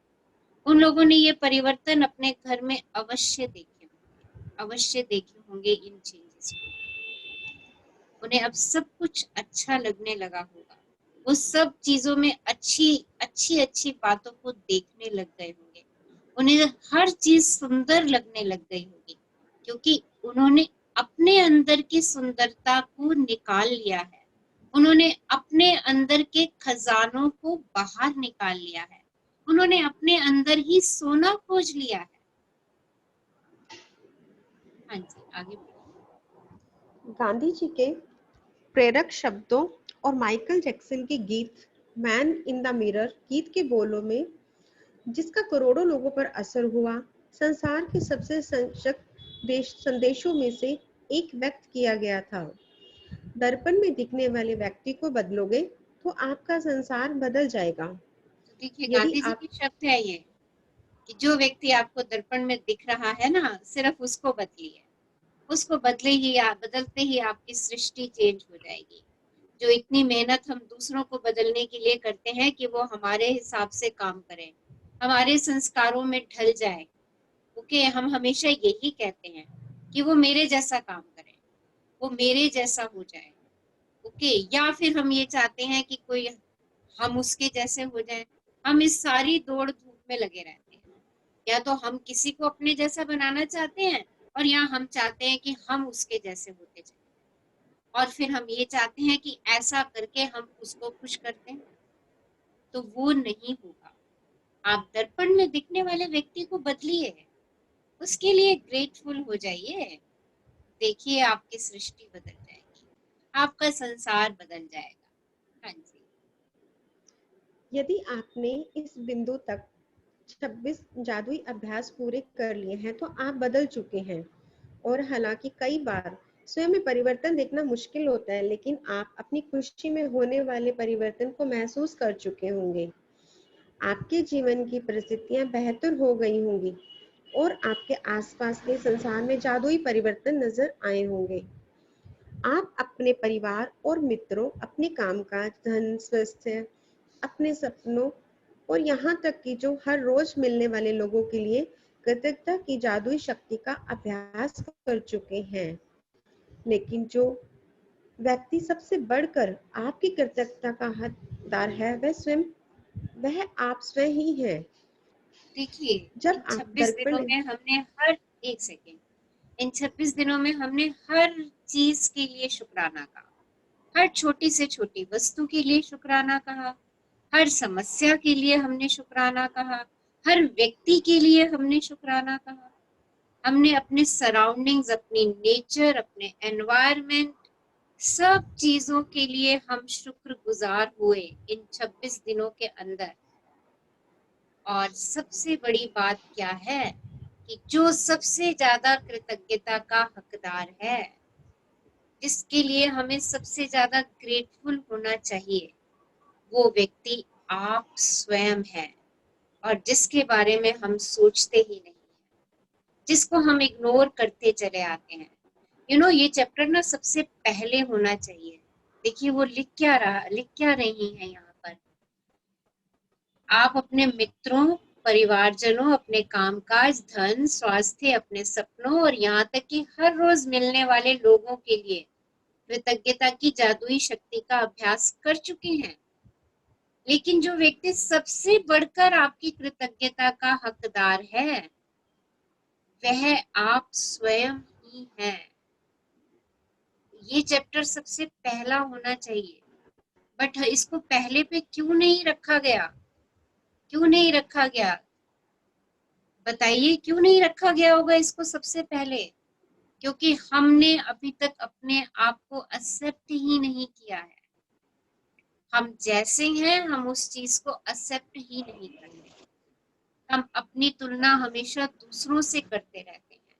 Speaker 1: उन लोगों ने ये परिवर्तन अपने घर में अवश्य देखे होंगे इन चेंजेस को। उन्हें अब सब कुछ अच्छा लगने लगा होगा, वो सब चीजों में अच्छी बातों को देखने लग गए होंगे, उन्हें हर चीज सुंदर लगने लग गई होगी, क्योंकि उन्होंने अपने अंदर की सुंदरता को निकाल लिया है, उन्होंने अपने अंदर के खजानों को बाहर निकाल लिया है, उन्होंने अपने अंदर ही सोना खोज लिया है। हाँ जी, आगे बढ़िए।
Speaker 4: गांधी जी के प्रेरक शब्दों और माइकल जैक्सन के गीत मैन इन द मिरर गीत के बोलों में, जिसका करोड़ों लोगों पर असर हुआ, संसार के सबसे सशक्त संदेशों में से एक व्यक्त किया गया था। दर्पण में दिखने वाले व्यक्ति को बदलोगे तो आपका संसार बदल जाएगा।
Speaker 1: तो देखिए,
Speaker 4: यदि
Speaker 1: गांधी जी
Speaker 4: आप
Speaker 1: के शब्द है ये कि जो व्यक्ति आपको दर्पण में दिख रहा है ना, सिर्फ उसको बदलिए। उसको बदलते ही आपकी सृष्टि चेंज हो जाएगी। जो इतनी मेहनत हम दूसरों को बदलने के लिए करते हैं कि वो हमारे हिसाब से काम करें, हमारे संस्कारों में ढल जाए। ओके, हम हमेशा यही कहते हैं कि वो मेरे जैसा काम करे, वो मेरे जैसा हो जाए। ओके, या फिर हम ये चाहते हैं कि कोई हम उसके जैसे हो जाए। हम इस सारी दौड़ धूप में लगे रहते हैं। या तो हम किसी को अपने जैसा बनाना चाहते हैं, और या हम चाहते हैं कि हम उसके जैसे होते जाएं, और फिर हम ये चाहते हैं कि ऐसा करके हम उसको खुश करते हैं। तो वो नहीं होगा। आप दर्पण में दिखने वाले व्यक्ति को बदलिए, उसके लिए ग्रेटफुल हो जाइए। देखिए, आपकी सृष्टि बदल जाएगी, आपका संसार बदल जाएगा। हाँ जी।
Speaker 4: यदि आपने इस बिंदु तक 26 जादुई अभ्यास पूरे कर लिए हैं तो आप बदल चुके हैं। और हालांकि कई बार स्वयं में परिवर्तन देखना मुश्किल होता है, लेकिन आप अपनी खुशी में होने वाले परिवर्तन को महसूस कर चुके होंगे। आपके जीवन की परिस्थितियां बेहतर हो गई होंगी और आपके आसपास के संसार में जादुई परिवर्तन नजर आए होंगे। आप अपने परिवार और मित्रों, अपने कामकाज, धन, स्वास्थ्य, अपने सपनों और यहाँ तक कि जो हर रोज मिलने वाले लोगों के लिए कृतज्ञता की जादुई शक्ति का अभ्यास कर चुके हैं। लेकिन जो व्यक्ति सबसे बढ़कर आपकी कृतज्ञता का हकदार है, वह आप स्वयं ही हैं।
Speaker 1: देखिए, इन
Speaker 4: जब आप
Speaker 1: 26
Speaker 4: दर्पण
Speaker 1: दिनों में हमने हर एक सेकेंड इन 26 दिनों में हमने हर चीज के लिए शुक्राना कहा। हर छोटी से छोटी वस्तु के लिए शुक्राना कहा, हर समस्या के लिए हमने शुक्राना कहा, हर व्यक्ति के लिए हमने शुक्राना कहा। हमने अपने सराउंडिंग्स, अपनी नेचर, अपने एनवायरनमेंट, सब चीजों के लिए हम शुक्रगुजार हुए इन 26 दिनों के अंदर। और सबसे बड़ी बात क्या है कि जो सबसे ज्यादा कृतज्ञता का हकदार है, जिसके लिए हमें सबसे ज्यादा ग्रेटफुल होना चाहिए, वो व्यक्ति आप स्वयं है, और जिसके बारे में हम सोचते ही नहीं, जिसको हम इग्नोर करते चले आते हैं। ये चैप्टर ना सबसे पहले होना चाहिए। देखिए, वो लिख क्या रही है यहाँ पर। आप अपने मित्रों, परिवारजनों, अपने कामकाज, धन, स्वास्थ्य, अपने सपनों और यहाँ तक कि हर रोज मिलने वाले लोगों के लिए कृतज्ञता की जादुई शक्ति का अभ्यास कर चुके हैं। लेकिन जो व्यक्ति सबसे बढ़कर आपकी कृतज्ञता का हकदार है, वह आप स्वयं ही हैं। ये चैप्टर सबसे पहला होना चाहिए, बट इसको पहले पे क्यों नहीं रखा गया? क्यों नहीं रखा गया? बताइए, क्यों नहीं रखा गया होगा इसको सबसे पहले? क्योंकि हमने अभी तक अपने आप को एक्सेप्ट ही नहीं किया है। हम जैसे हैं, हम उस चीज को एक्सेप्ट ही नहीं करते। हम अपनी तुलना हमेशा दूसरों से करते रहते हैं।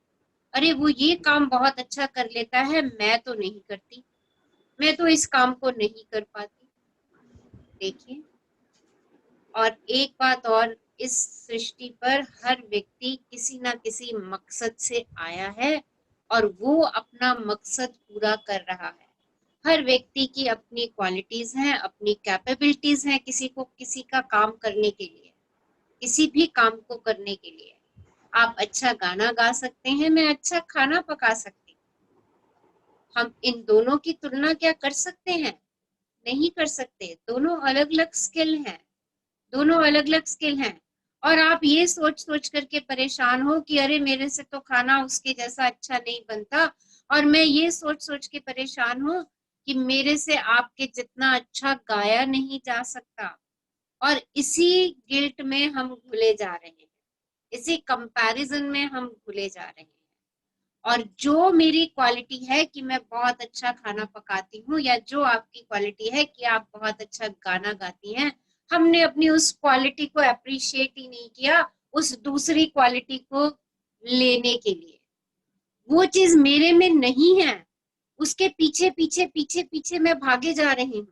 Speaker 1: अरे, वो ये काम बहुत अच्छा कर लेता है, मैं तो नहीं करती, मैं तो इस काम को नहीं कर पाती। देखिए, और एक बात और, इस सृष्टि पर हर व्यक्ति किसी ना किसी मकसद से आया है, और वो अपना मकसद पूरा कर रहा है। हर व्यक्ति की अपनी क्वालिटीज हैं, अपनी कैपेबिलिटीज हैं, किसी को किसी का काम करने के लिए, किसी भी काम को करने के लिए। आप अच्छा गाना गा सकते हैं, मैं अच्छा खाना पका सकती हूँ। हम इन दोनों की तुलना क्या कर सकते हैं? नहीं कर सकते। दोनों अलग अलग स्किल हैं, दोनों अलग अलग स्किल हैं। और आप ये सोच सोच करके परेशान हो कि अरे, मेरे से तो खाना उसके जैसा अच्छा नहीं बनता, और मैं ये सोच सोच के परेशान हूँ कि मेरे से आपके जितना अच्छा गाया नहीं जा सकता। और इसी गिल्ट में हम घुले जा रहे हैं, इसी कंपैरिजन में हम घुले जा रहे हैं। और जो मेरी क्वालिटी है कि मैं बहुत अच्छा खाना पकाती हूँ, या जो आपकी क्वालिटी है कि आप बहुत अच्छा गाना गाती हैं, हमने अपनी उस क्वालिटी को अप्रिशिएट ही नहीं किया उस दूसरी क्वालिटी को लेने के लिए। वो चीज मेरे में नहीं है, उसके पीछे पीछे पीछे पीछे मैं भागे जा रही हूँ,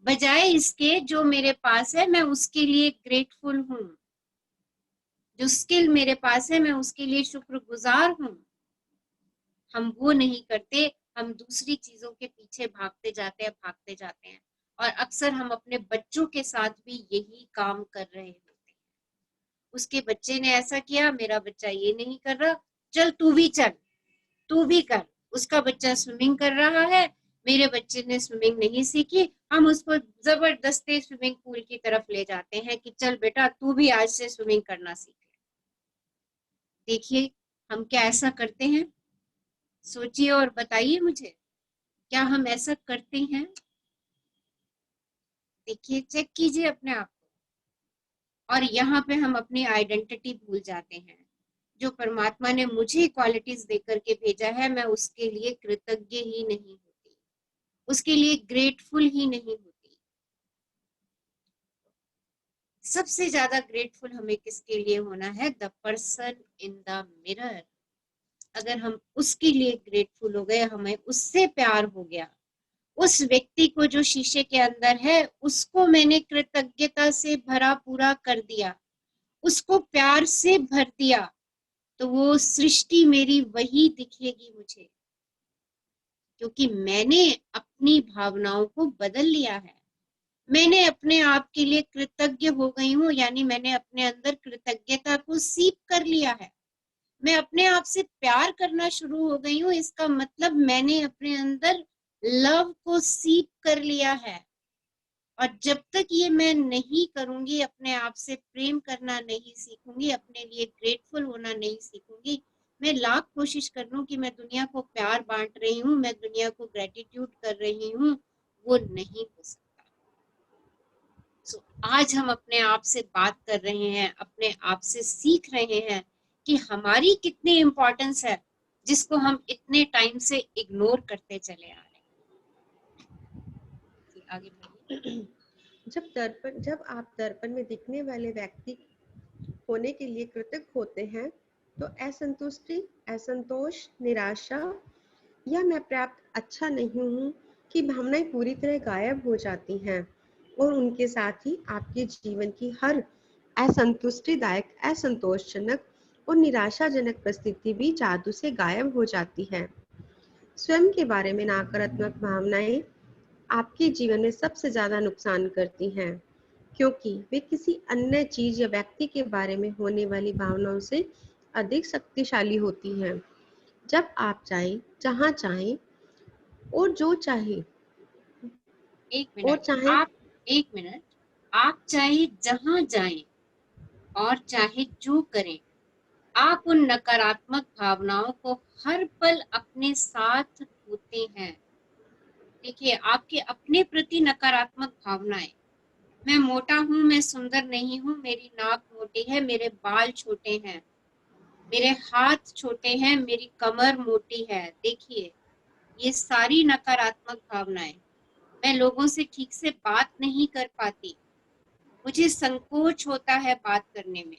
Speaker 1: बजाय इसके जो मेरे पास है मैं उसके लिए ग्रेटफुल हूँ। जो स्किल मेरे पास है मैं उसके लिए शुक्रगुजार हूँ। हम वो नहीं करते, हम दूसरी चीजों के पीछे भागते जाते हैं। और अक्सर हम अपने बच्चों के साथ भी यही काम कर रहे होते हैं। उसके बच्चे ने ऐसा किया, मेरा बच्चा ये नहीं कर रहा, चल तू भी चल, तू भी कर। उसका बच्चा स्विमिंग कर रहा है, मेरे बच्चे ने स्विमिंग नहीं सीखी, हम उसको जबरदस्ती स्विमिंग पूल की तरफ ले जाते हैं कि चल बेटा तू भी आज से स्विमिंग करना सीख। देखिए हम क्या ऐसा करते हैं, सोचिए और बताइए मुझे, क्या हम ऐसा करते हैं? देखिए, चेक कीजिए अपने आप को। और यहाँ पे हम अपनी आइडेंटिटी भूल जाते हैं। जो परमात्मा ने मुझे क्वालिटीज देकर के भेजा है, मैं उसके लिए कृतज्ञ ही नहीं होती, उसके लिए ग्रेटफुल ही नहीं होती। सबसे ज्यादा ग्रेटफुल हमें किसके लिए होना है? The person in the mirror. अगर हम उसके लिए ग्रेटफुल हो गए, हमें उससे प्यार हो गया, उस व्यक्ति को जो शीशे के अंदर है उसको मैंने कृतज्ञता से भरा पूरा कर दिया, उसको प्यार से भर दिया, तो वो सृष्टि मेरी वही दिखेगी मुझे, क्योंकि मैंने अपनी भावनाओं को बदल लिया है। मैंने अपने आप के लिए कृतज्ञ हो गई हूँ, यानी मैंने अपने अंदर कृतज्ञता को सीप कर लिया है। मैं अपने आप से प्यार करना शुरू हो गई हूँ, इसका मतलब मैंने अपने अंदर लव को सीप कर लिया है। और जब तक ये मैं नहीं करूंगी, अपने आप से प्रेम करना नहीं सीखूंगी, अपने लिए ग्रेटफुल होना नहीं सीखूंगी, मैं लाख कोशिश कर लूं कि मैं दुनिया को प्यार बांट रही हूँ, मैं दुनिया को ग्रेटिट्यूड कर रही हूँ, वो नहीं हो सकता। So, आज हम अपने आप से बात कर रहे हैं, अपने आप से सीख रहे हैं कि हमारी कितनी इम्पोर्टेंस है, जिसको हम इतने टाइम से इग्नोर करते चले आ रहे हैं। आगे बढ़िए।
Speaker 4: जब आप दर्पण में दिखने वाले व्यक्ति होने के लिए कृतज्ञ होते हैं, तो असंतुष्टि, असंतोष, निराशा या मैं पर्याप्त अच्छा नहीं हूँ की भावनाएं पूरी तरह गायब हो जाती हैं, और उनके साथ ही आपके जीवन की हर असंतुष्टिदायक, असंतोषजनक और निराशाजनक परिस्थिति भी जादू से गायब हो जाती है। स्वयं के बारे में नकारात्मक भावनाएं आपके जीवन में सबसे ज्यादा नुकसान करती हैं, क्योंकि वे किसी अन्य चीज या व्यक्ति के बारे में होने वाली भावनाओं से अधिक शक्तिशाली होती हैं। जब आप चाहें, जहां चाहें और जो चाहे
Speaker 1: एक
Speaker 4: और
Speaker 1: मिनट,
Speaker 4: चाहे
Speaker 1: आप एक मिनट, आप चाहे जहां जाएं और चाहे जो करें, आप उन नकारात्मक भावनाओं को हर पल अपने साथ होते हैं। देखिए, आपके अपने प्रति नकारात्मक भावनाएं, मैं मोटा हूं, मैं सुंदर नहीं हूं, मेरी नाक मोटी है, मेरे बाल छोटे हैं, मेरे हाथ छोटे हैं, मेरी कमर मोटी है। देखिए, ये सारी नकारात्मक भावनाएं। मैं लोगों से ठीक से बात नहीं कर पाती, मुझे संकोच होता है बात करने में।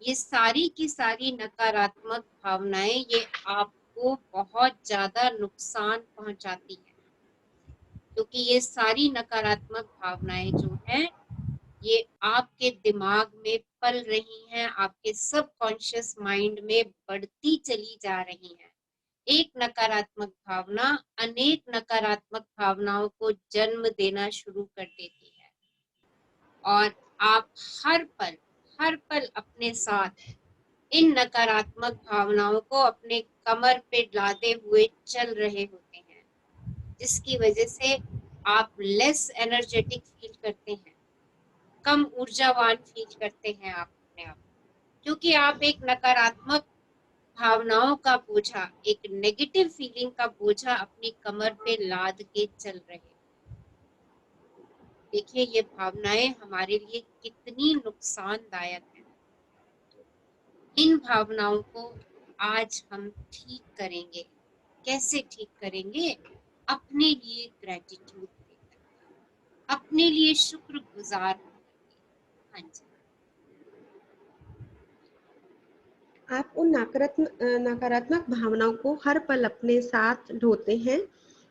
Speaker 1: ये सारी की सारी नकारात्मक भावनाएं, ये आपको बहुत ज्यादा नुकसान पहुंचाती है, क्योंकि ये सारी नकारात्मक भावनाएं जो हैं, ये आपके दिमाग में पल रही हैं, आपके सबकॉन्शियस माइंड में बढ़ती चली जा रही हैं। एक नकारात्मक भावना अनेक नकारात्मक भावनाओं को जन्म देना शुरू कर देती है, और आप हर पल अपने साथ इन नकारात्मक भावनाओं को अपने कमर पे लादे हुए चल रहे होते हैं, जिसकी वजह से आप लेस एनर्जेटिक फील करते हैं, कम ऊर्जावान फील करते हैं आप अपने आप, क्योंकि आप एक नकारात्मक भावनाओं का बोझा, एक नेगेटिव फीलिंग का बोझा अपनी कमर पे लाद के चल रहे हैं। देखिए, ये भावनाएं हमारे लिए कितनी नुकसानदायक हैं। इन भावनाओं को आज हम ठीक करेंगे। कैसे ठीक करेंगे? अपने लिए ग्रेटिट्यूड देकर, अपने लिए शुक्रगुजार होकर। हाँ जी।
Speaker 4: आप उन नकारात्मक भावनाओं को हर पल अपने साथ ढोते हैं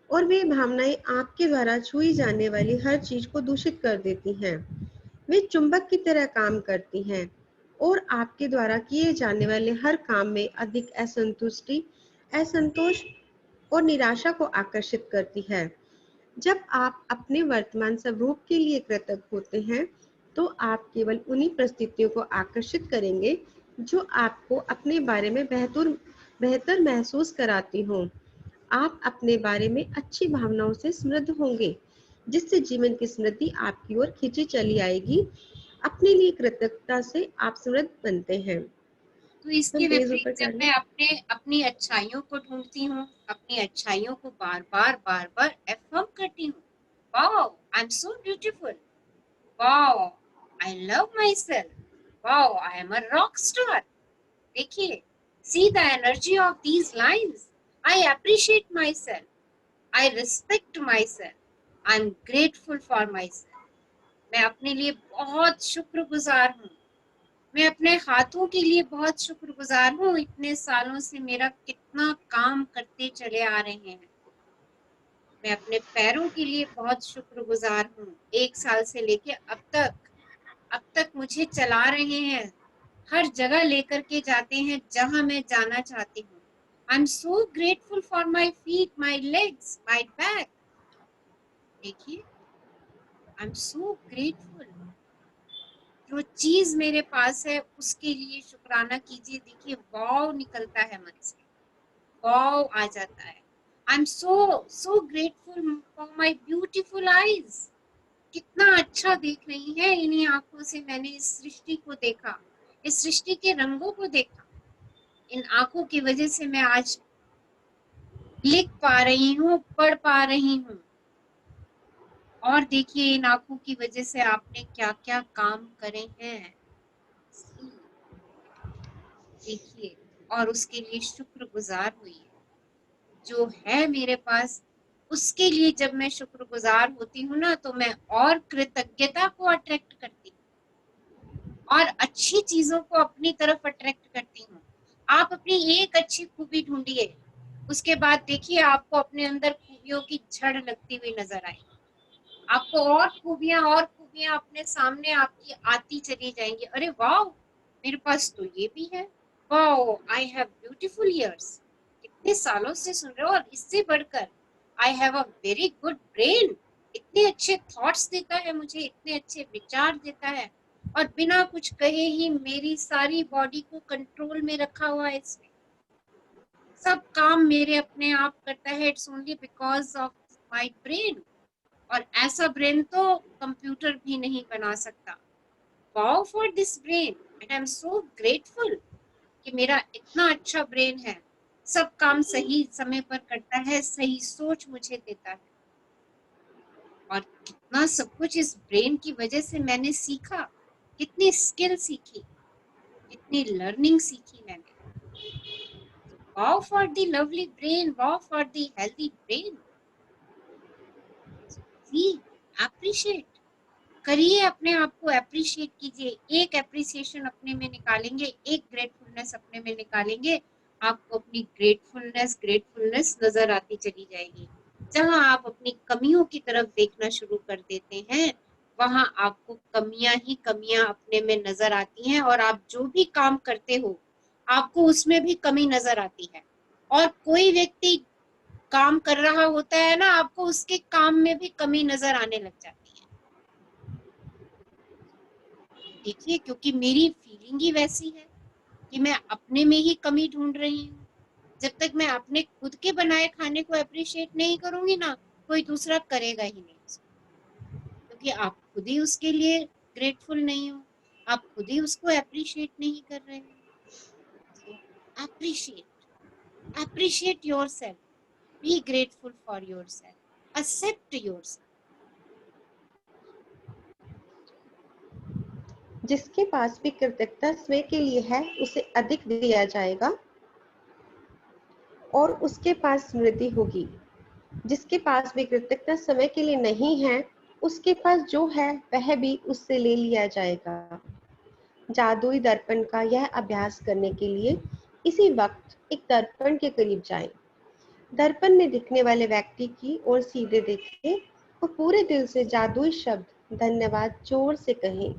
Speaker 4: और वे भावनाएं आपके द्वारा छुई जाने वाली हर चीज को दूषित कर देती हैं। वे चुंबक की तरह काम करती हैं और आपके द्वारा किए जाने वाले हर काम में अधिक असंतुष्टि, असंतोष और निराशा को आकर्षित करती है। जब आप अपने वर्तमान स्वरूप के लिए कृतज्ञ होते हैं, तो आप केवल उन्हीं परिस्थितियों को आकर्षित करेंगे जो आपको अपने बारे में बेहतर महसूस कराती हों। आप अपने बारे में अच्छी भावनाओं से समृद्ध होंगे, जिससे जीवन की समृद्धि आपकी ओर खींची चली आएगी। अपने लिए कृतज्ञता से आप समृद्ध बनते हैं।
Speaker 1: तो इसके
Speaker 4: हम पेज ऊपर
Speaker 1: विपरीत जब
Speaker 4: कर
Speaker 1: मैं
Speaker 4: लें।
Speaker 1: अपनी अच्छाइयों को ढूंढती हूँ, अपनी अच्छाइयों को बार बार एफर्म करती हूँ, wow I am so beautiful, wow I love myself, wow I am a rock star. देखिए, see the energy of these lines. I appreciate myself, I respect myself, I am grateful for myself. मैं अपने लिए बहुत शुक्रगुजार हूँ। मैं अपने हाथों के लिए बहुत शुक्रगुजार हूँ। इतने सालों से मेरा कितना काम करते चले आ रहे हैं। मैं अपने पैरों के लिए बहुत शुक्रगुजार हूँ। 1 साल से लेके अब तक मुझे चला रहे हैं, हर जगह लेकर के जाते हैं जहां मैं जाना चाहती हूँ। आई am so grateful for my feet, my legs, my back. देखिए, आई एम सो ग्रेटफुल। जो चीज मेरे पास है उसके लिए शुक्राना कीजिए। देखिए, वाव निकलता है मन से, वाव आ जाता है। आई am so grateful for my beautiful eyes. कितना अच्छा देख रही है, इन्हीं आंखों से मैंने इस सृष्टि को देखा, इस सृष्टि के रंगों को देखा। इन आंखों की वजह से मैं आज लिख पा रही हूँ, पढ़ पा रही हूँ। और देखिए, इन आंखों की वजह से आपने क्या क्या काम करे हैं, देखिए, और उसके लिए शुक्रगुजार हुई। जो है मेरे पास, उसके लिए जब मैं शुक्रगुजार होती हूँ ना, तो मैं और कृतज्ञता को अट्रैक्ट करती हूँ और अच्छी चीजों को अपनी तरफ अट्रैक्ट करती हूँ। आप अपनी एक अच्छी खूबी ढूंढिए, उसके बाद देखिए आपको अपने अंदर खूबियों की झड़ लगती हुई नजर आएगी। आपको और खूबियां अपने सामने आपकी आती चली जाएंगी। अरे वाह, मेरे पास तो ये भी है, वाह आई हैव ब्यूटीफुल ईयर्स। कितने सालों से सुन रहे हो। और इससे बढ़कर I have a very good brain. इतने अच्छे थॉट्स देता है मुझे, इतने अच्छे विचार देता है, और बिना कुछ कहे ही मेरी सारी बॉडी को कंट्रोल में रखा हुआ है इसने। सब काम मेरे अपने आप करता है। It's only because of my brain. और ऐसा ब्रेन तो कंप्यूटर भी नहीं बना सकता। Wow for this brain, and I am so grateful कि मेरा इतना अच्छा ब्रेन है। सब काम सही समय पर करता है, सही सोच मुझे देता है। और कितना सब कुछ इस ब्रेन की वजह से मैंने सीखा, कितनी स्किल सीखी, कितनी लर्निंग सीखी मैंने। Wow for the lovely brain, wow for the healthy brain. See, appreciate करिए, अपने आप को अप्रिशिएट कीजिए। एक अप्रिसिएशन अपने में निकालेंगे, एक ग्रेटफुलनेस अपने में निकालेंगे, आपको अपनी ग्रेटफुलनेस नजर आती चली जाएगी। जहां आप अपनी कमियों की तरफ देखना शुरू कर देते हैं, वहां आपको कमियां ही कमियां अपने में नजर आती हैं। और आप जो भी काम करते हो, आपको उसमें भी कमी नजर आती है। और कोई व्यक्ति काम कर रहा होता है ना, आपको उसके काम में भी कमी नजर आने लग जाती है। देखिए, क्योंकि मेरी फीलिंग ही वैसी है कि मैं अपने में ही कमी ढूंढ रही हूँ। जब तक मैं अपने खुद के बनाए खाने को अप्रिशिएट नहीं करूंगी ना, कोई दूसरा करेगा ही नहीं उसको। क्योंकि आप खुद ही उसके लिए ग्रेटफुल नहीं हो, आप खुद ही उसको अप्रिशिएट नहीं कर रहे हो। Appreciate yourself, be grateful for yourself, accept yourself.
Speaker 4: जिसके पास भी कृतज्ञता स्वयं के लिए है, उसे अधिक दिया जाएगा और उसके पास स्मृति होगी। जिसके पास भी कृतज्ञता समय के लिए नहीं है, उसके पास जो है वह भी उससे ले लिया जाएगा। जादुई दर्पण का यह अभ्यास करने के लिए इसी वक्त एक दर्पण के करीब जाएं। दर्पण में दिखने वाले व्यक्ति की ओर सीधे देखें और पूरे दिल से जादुई शब्द धन्यवाद जोर से कहें।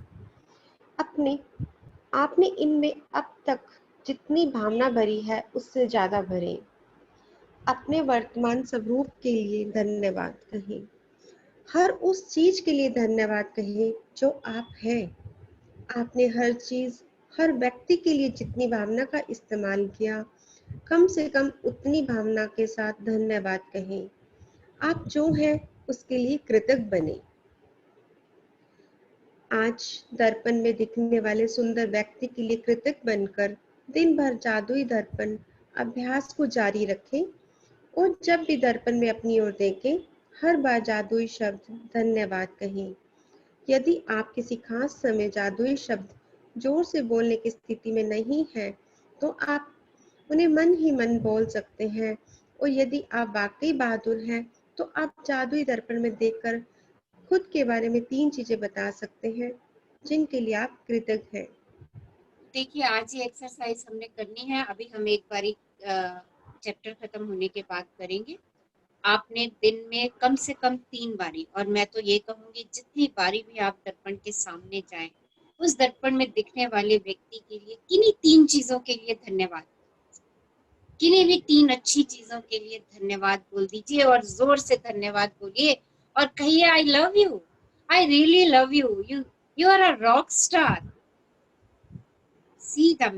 Speaker 4: आपने इनमें अब तक जितनी भावना भरी है उससे ज्यादा भरें। अपने वर्तमान स्वरूप के लिए धन्यवाद कहें। हर उस चीज के लिए धन्यवाद कहें जो आप हैं। आपने हर चीज, हर व्यक्ति के लिए जितनी भावना का इस्तेमाल किया, कम से कम उतनी भावना के साथ धन्यवाद कहें। आप जो हैं उसके लिए कृतज्ञ बने। आज दर्पण में दिखने वाले सुंदर व्यक्ति के लिए कृतज्ञ बनकर दिन भर जादुई दर्पण अभ्यास को जारी रखें और जब भी दर्पण में अपनी ओर देखें, हर बार जादुई शब्द धन्यवाद कहें। यदि आप किसी खास समय जादुई शब्द जोर से बोलने की स्थिति में नहीं हैं, तो आप उन्हें मन ही मन बोल सकते हैं। और यदि आप वाकई बहादुर हैं, तो आप जादुई दर्पण में देखकर खुद के बारे में 3 चीजें बता सकते हैं जिनके लिए आप कृतज्ञ हैं।
Speaker 1: देखिए, आज ये एक्सरसाइज हमने करनी है। अभी हम एक बारी चैप्टर खत्म होने के बाद करेंगे। आपने दिन में कम से कम 3 बारी, और मैं तो ये कहूंगी जितनी बारी भी आप दर्पण के सामने जाएं, उस दर्पण में दिखने वाले व्यक्ति के लिए किन्हीं 3 चीजों के लिए धन्यवाद, किन्हीं भी 3 अच्छी चीजों के लिए धन्यवाद बोल दीजिए और जोर से धन्यवाद बोलिए और कहिए, I love you, I really love you, you are a rock star. See the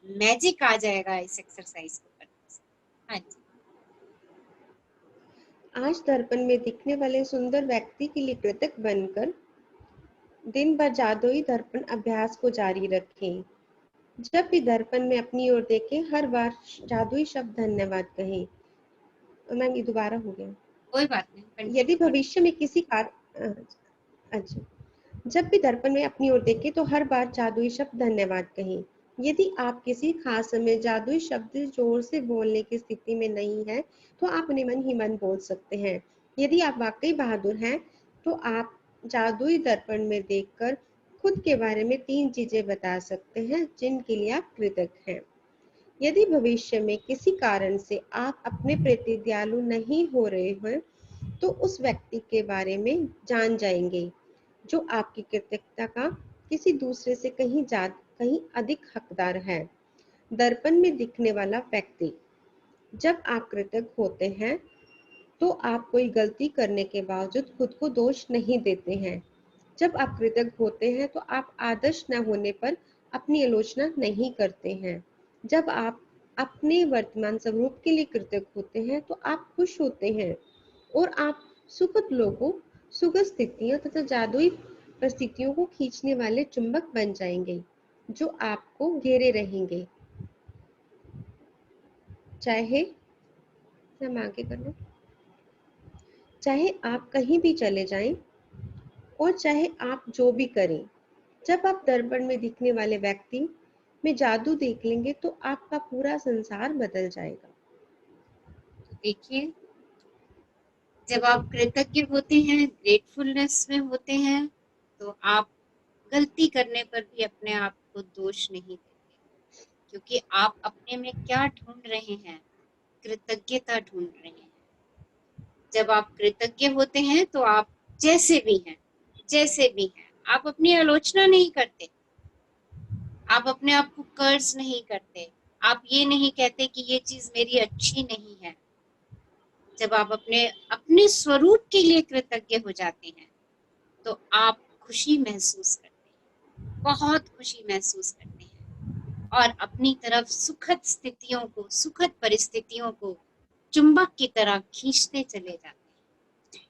Speaker 1: magic आ जाएगा इस एक्सरसाइज को करने से। हाँ जी।
Speaker 4: आज दर्पण में दिखने वाले सुंदर व्यक्ति के लिए कृतज्ञ बनकर दिन भर जादुई दर्पण अभ्यास को जारी रखें। जब भी दर्पण में अपनी ओर देखें, हर बार जादुई शब्द धन्यवाद कहें। मैम, ये दोबारा हो गया।
Speaker 1: कोई बात नहीं।
Speaker 4: यदि भविष्य में किसी अच्छा, जब भी दर्पण में अपनी ओर देखें तो हर बार जादुई शब्द धन्यवाद कहें। यदि आप किसी खास समय जादुई शब्द जोर से बोलने की स्थिति में नहीं है, तो आप उन्हें मन ही मन बोल सकते हैं। यदि आप वाकई बहादुर हैं, तो आप जादुई दर्पण में देखकर खुद के बारे में 3 चीजें बता सकते हैं जिनके लिए आप कृतज्ञ हैं। यदि भविष्य में किसी कारण से आप अपने प्रति दयालु नहीं हो रहे हैं, तो उस व्यक्ति के बारे में जान जाएंगे जो आपकी कृतज्ञता का किसी दूसरे से कहीं अधिक हकदार है। दर्पण में दिखने वाला व्यक्ति। जब आप कृतज्ञ होते हैं, तो आप कोई गलती करने के बावजूद खुद को दोष नहीं देते हैं। जब आप कृतज्ञ होते हैं, तो आप आदर्श न होने पर अपनी आलोचना नहीं करते हैं। जब आप अपने वर्तमान स्वरूप के लिए कृतज्ञ होते हैं, तो आप खुश होते हैं और आप सुखद लोगों, सुखद स्थितियों तथा जादुई परिस्थितियों को खींचने वाले चुंबक बन जाएंगे जो आपको घेरे रहेंगे। चाहे हम आगे करना, चाहे आप कहीं भी चले जाएं और चाहे आप जो भी करें, जब आप दर्पण में दिखने वाले व्यक्ति में जादू देख लेंगे, तो आपका पूरा संसार बदल जाएगा।
Speaker 1: देखिए, जब आप कृतज्ञ होते हैं, ग्रेटफुलनेस में होते हैं, तो आप गलती करने पर भी अपने आप को दोष नहीं देते, क्योंकि आप अपने में क्या ढूंढ रहे हैं? कृतज्ञता ढूंढ रहे हैं। जब आप कृतज्ञ होते हैं, तो आप जैसे भी हैं, आप अपनी आलोचना नहीं करते, आप अपने आप को कर्ज नहीं करते, आप ये नहीं कहते कि ये चीज मेरी अच्छी नहीं है। जब आप अपने स्वरूप के लिए कृतज्ञ हो जाते हैं, तो आप खुशी महसूस करते हैं, बहुत खुशी महसूस करते हैं और अपनी तरफ सुखद स्थितियों को, सुखद परिस्थितियों को चुंबक की तरह खींचते चले जाते हैं।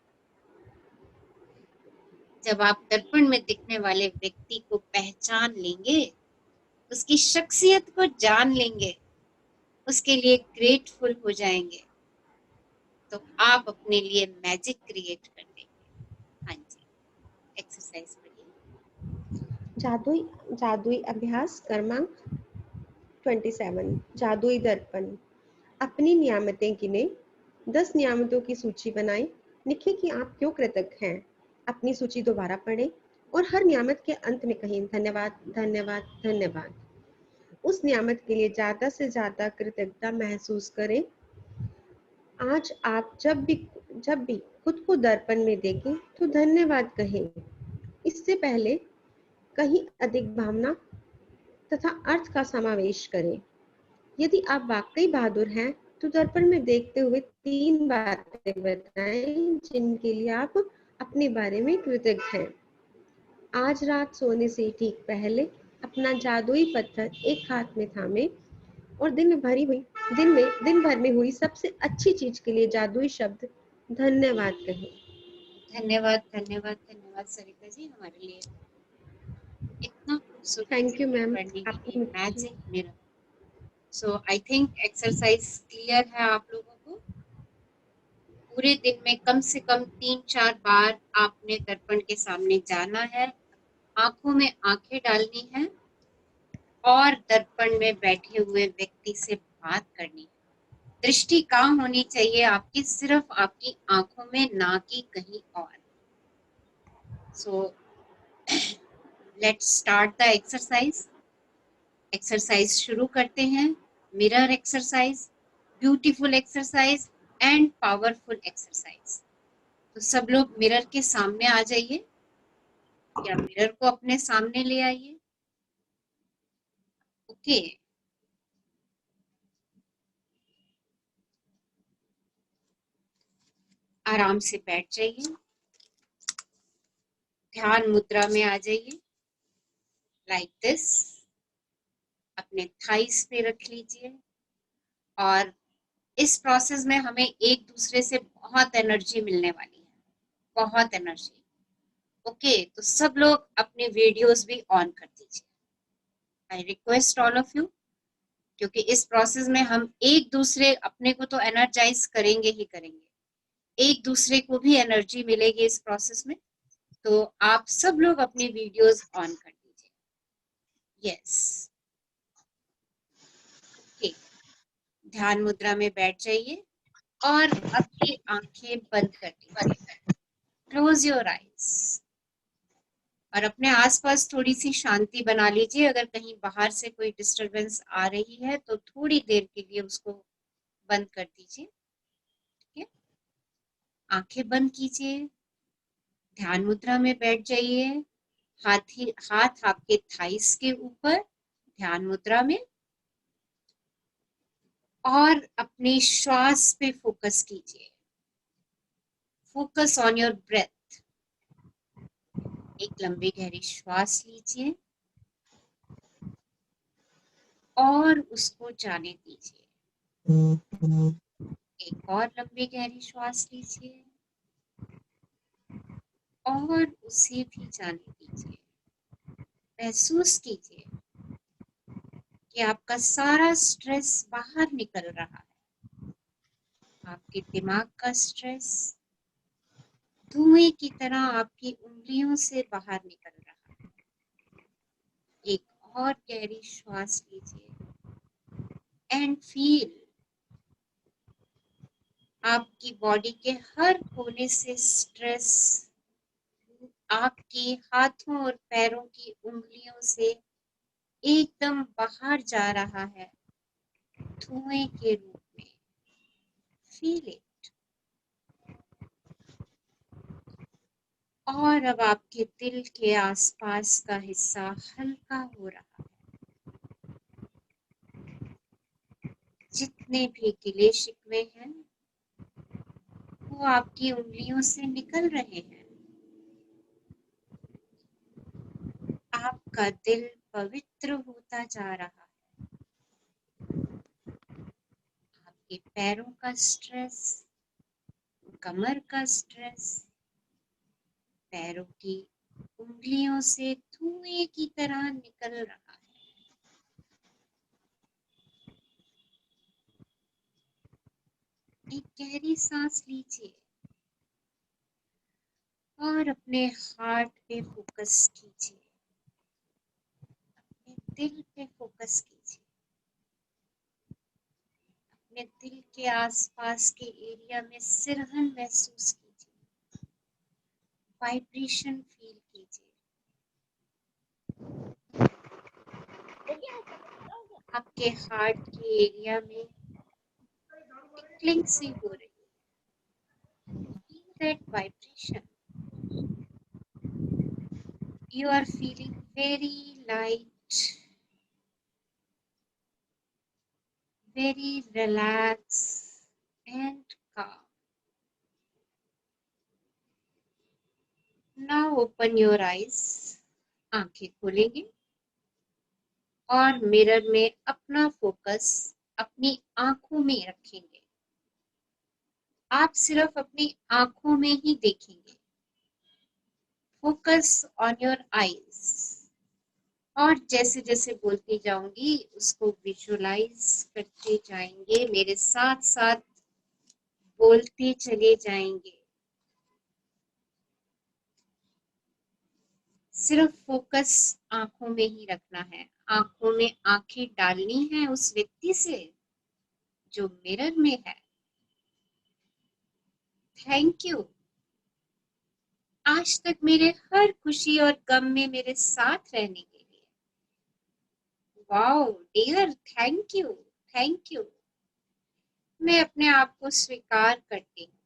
Speaker 1: जब आप दर्पण में दिखने वाले व्यक्ति को पहचान लेंगे, उसकी शख्सियत को जान लेंगे, उसके लिए ग्रेटफुल हो जाएंगे, तो आप अपने लिए मैजिक क्रिएट कर देंगे। हाँ जी, एक्सरसाइज करिए।
Speaker 4: जादुई अभ्यास क्रमांक 27, जादुई दर्पण। अपनी नियामतें गिने, 10 नियामतों की सूची बनाएं, लिखें कि आप क्यों कृतज्ञ हैं। अपनी सूची दोबारा पढ़ें और हर नियामत के अंत में कहें धन्यवाद, धन्यवाद, धन्यवाद। उस नियामत के लिए ज्यादा से ज्यादा कृतज्ञता महसूस करें। आज आप जब भी खुद को दर्पण में देखें तो धन्यवाद कहें। इससे पहले कहीं अधिक भावना तथा अर्थ का समावेश करें। यदि आप वाकई बहादुर हैं तो दर्पण में देखते हुए 3 बातें बताएं जिनके लिए आप अपने बारे में कृतज्ञ हैं। आज रात सोने से ठीक पहले अपना जादुई पत्थर एक हाथ में थामे और दिन भर में हुई सबसे अच्छी चीज के लिए जादुई शब्द धन्यवाद कहें।
Speaker 1: धन्यवाद, धन्यवाद, धन्यवाद सरिता जी, हमारे लिए इतना खूबसूरती
Speaker 4: थैंक यू
Speaker 1: से
Speaker 4: मैम।
Speaker 1: पढ़ने के लिए।
Speaker 4: आपने
Speaker 1: magic mirror. So I think exercise clear है आप लोगों को। पूरे दिन में कम से कम 3-4 बार आपने दर्पण के सामने जाना है, आंखों में आंखें डालनी है और दर्पण में बैठे हुए व्यक्ति से बात करनी है। दृष्टि कहाँ होनी चाहिए आपकी? सिर्फ आपकी आंखों में, ना कि कहीं और। So let's start the exercise. Exercise शुरू करते हैं। Mirror exercise, beautiful exercise and powerful exercise. तो सब लोग मिरर के सामने आ जाइए या मिरर को अपने सामने ले आइए। ओके, आराम से बैठ जाइए, ध्यान मुद्रा में आ जाइए, लाइक दिस। अपने थाइस पे रख लीजिए और इस प्रोसेस में हमें एक दूसरे से बहुत एनर्जी मिलने वाली है, बहुत एनर्जी। ओके, तो सब लोग अपने वीडियोस भी ऑन कर दीजिए। I request all of you, क्योंकि इस प्रोसेस में हम एक दूसरे, अपने को तो एनर्जाइज करेंगे ही करेंगे, एक दूसरे को भी एनर्जी मिलेगी इस प्रोसेस में। तो आप सब लोग अपनी वीडियोस ऑन कर दीजिए। यस, ओके, ध्यान मुद्रा में बैठ जाइए और अपनी आंखें बंद कर दीजिए। क्लोज योर आईज और अपने आसपास थोड़ी सी शांति बना लीजिए। अगर कहीं बाहर से कोई डिस्टरबेंस आ रही है तो थोड़ी देर के लिए उसको बंद कर दीजिए। ठीक है, आंखें बंद कीजिए, ध्यान मुद्रा में बैठ जाइए। हाथ आपके थाइस के ऊपर, ध्यान मुद्रा में, और अपने श्वास पे फोकस कीजिए। Focus on your breath. एक लंबी गहरी श्वास लीजिए और उसको जाने दीजिए। एक और लंबी गहरी श्वास लीजिए और उसे भी जाने दीजिए। महसूस कीजिए कि आपका सारा स्ट्रेस बाहर निकल रहा है। आपके दिमाग का स्ट्रेस धुएं की तरह आपकी उंगलियों से बाहर निकल रहा है। एक और गहरी श्वास लीजिए एंड फील आपकी बॉडी के हर कोने से स्ट्रेस आपके हाथों और पैरों की उंगलियों से एकदम बाहर जा रहा है, धुएं के रूप में। Feel it. और अब आपके दिल के आसपास का हिस्सा हल्का हो रहा है। जितने भी गिले शिकवे हैं वो आपकी उंगलियों से निकल रहे हैं। आपका दिल पवित्र होता जा रहा है। आपके पैरों का स्ट्रेस, कमर का स्ट्रेस, पैरों की उंगलियों से धुएं की तरह निकल रहा है। एक गहरी सांस लीजिए और अपने हार्ट पे फोकस कीजिए, अपने दिल पे फोकस कीजिए, अपने दिल के आसपास के एरिया में सिरहन महसूस कीजिए, वाइब्रेशन फील कीजिए। आपके हार्ट के एरिया में टिकलिंग सी हो रही है। Feel that vibration. You are feeling very light, very relaxed and calm. Now open your eyes. आंखें खोलेंगे और मिरर में अपना फोकस अपनी आंखों में रखेंगे। आप सिर्फ अपनी आंखों में ही देखेंगे। Focus on your eyes. और जैसे जैसे बोलती जाऊंगी उसको विजुअलाइज करते जाएंगे, मेरे साथ साथ बोलते चले जाएंगे। सिर्फ फोकस आंखों में ही रखना है। आंखों में आंखें डालनी है उस व्यक्ति से जो मिरर में है। थैंक यू, आज तक मेरे हर खुशी और गम में मेरे साथ रहने के लिए। Wow dear, thank you, thank you. मैं अपने आप को स्वीकार करती हूँ,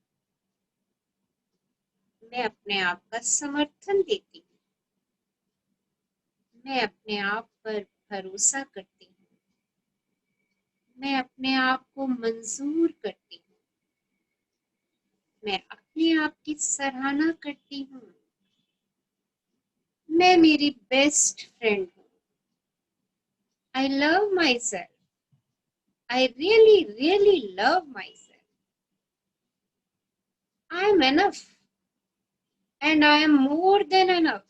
Speaker 1: मैं अपने आप का समर्थन देती हूँ, मैं अपने आप पर भरोसा करती हूँ, मैं अपने आप को मंजूर करती हूँ, मैं अपने आप की सराहना करती हूँ। मैं मेरी बेस्ट फ्रेंड हूँ। I love myself. I really, really love myself. I am enough. And I am more than enough.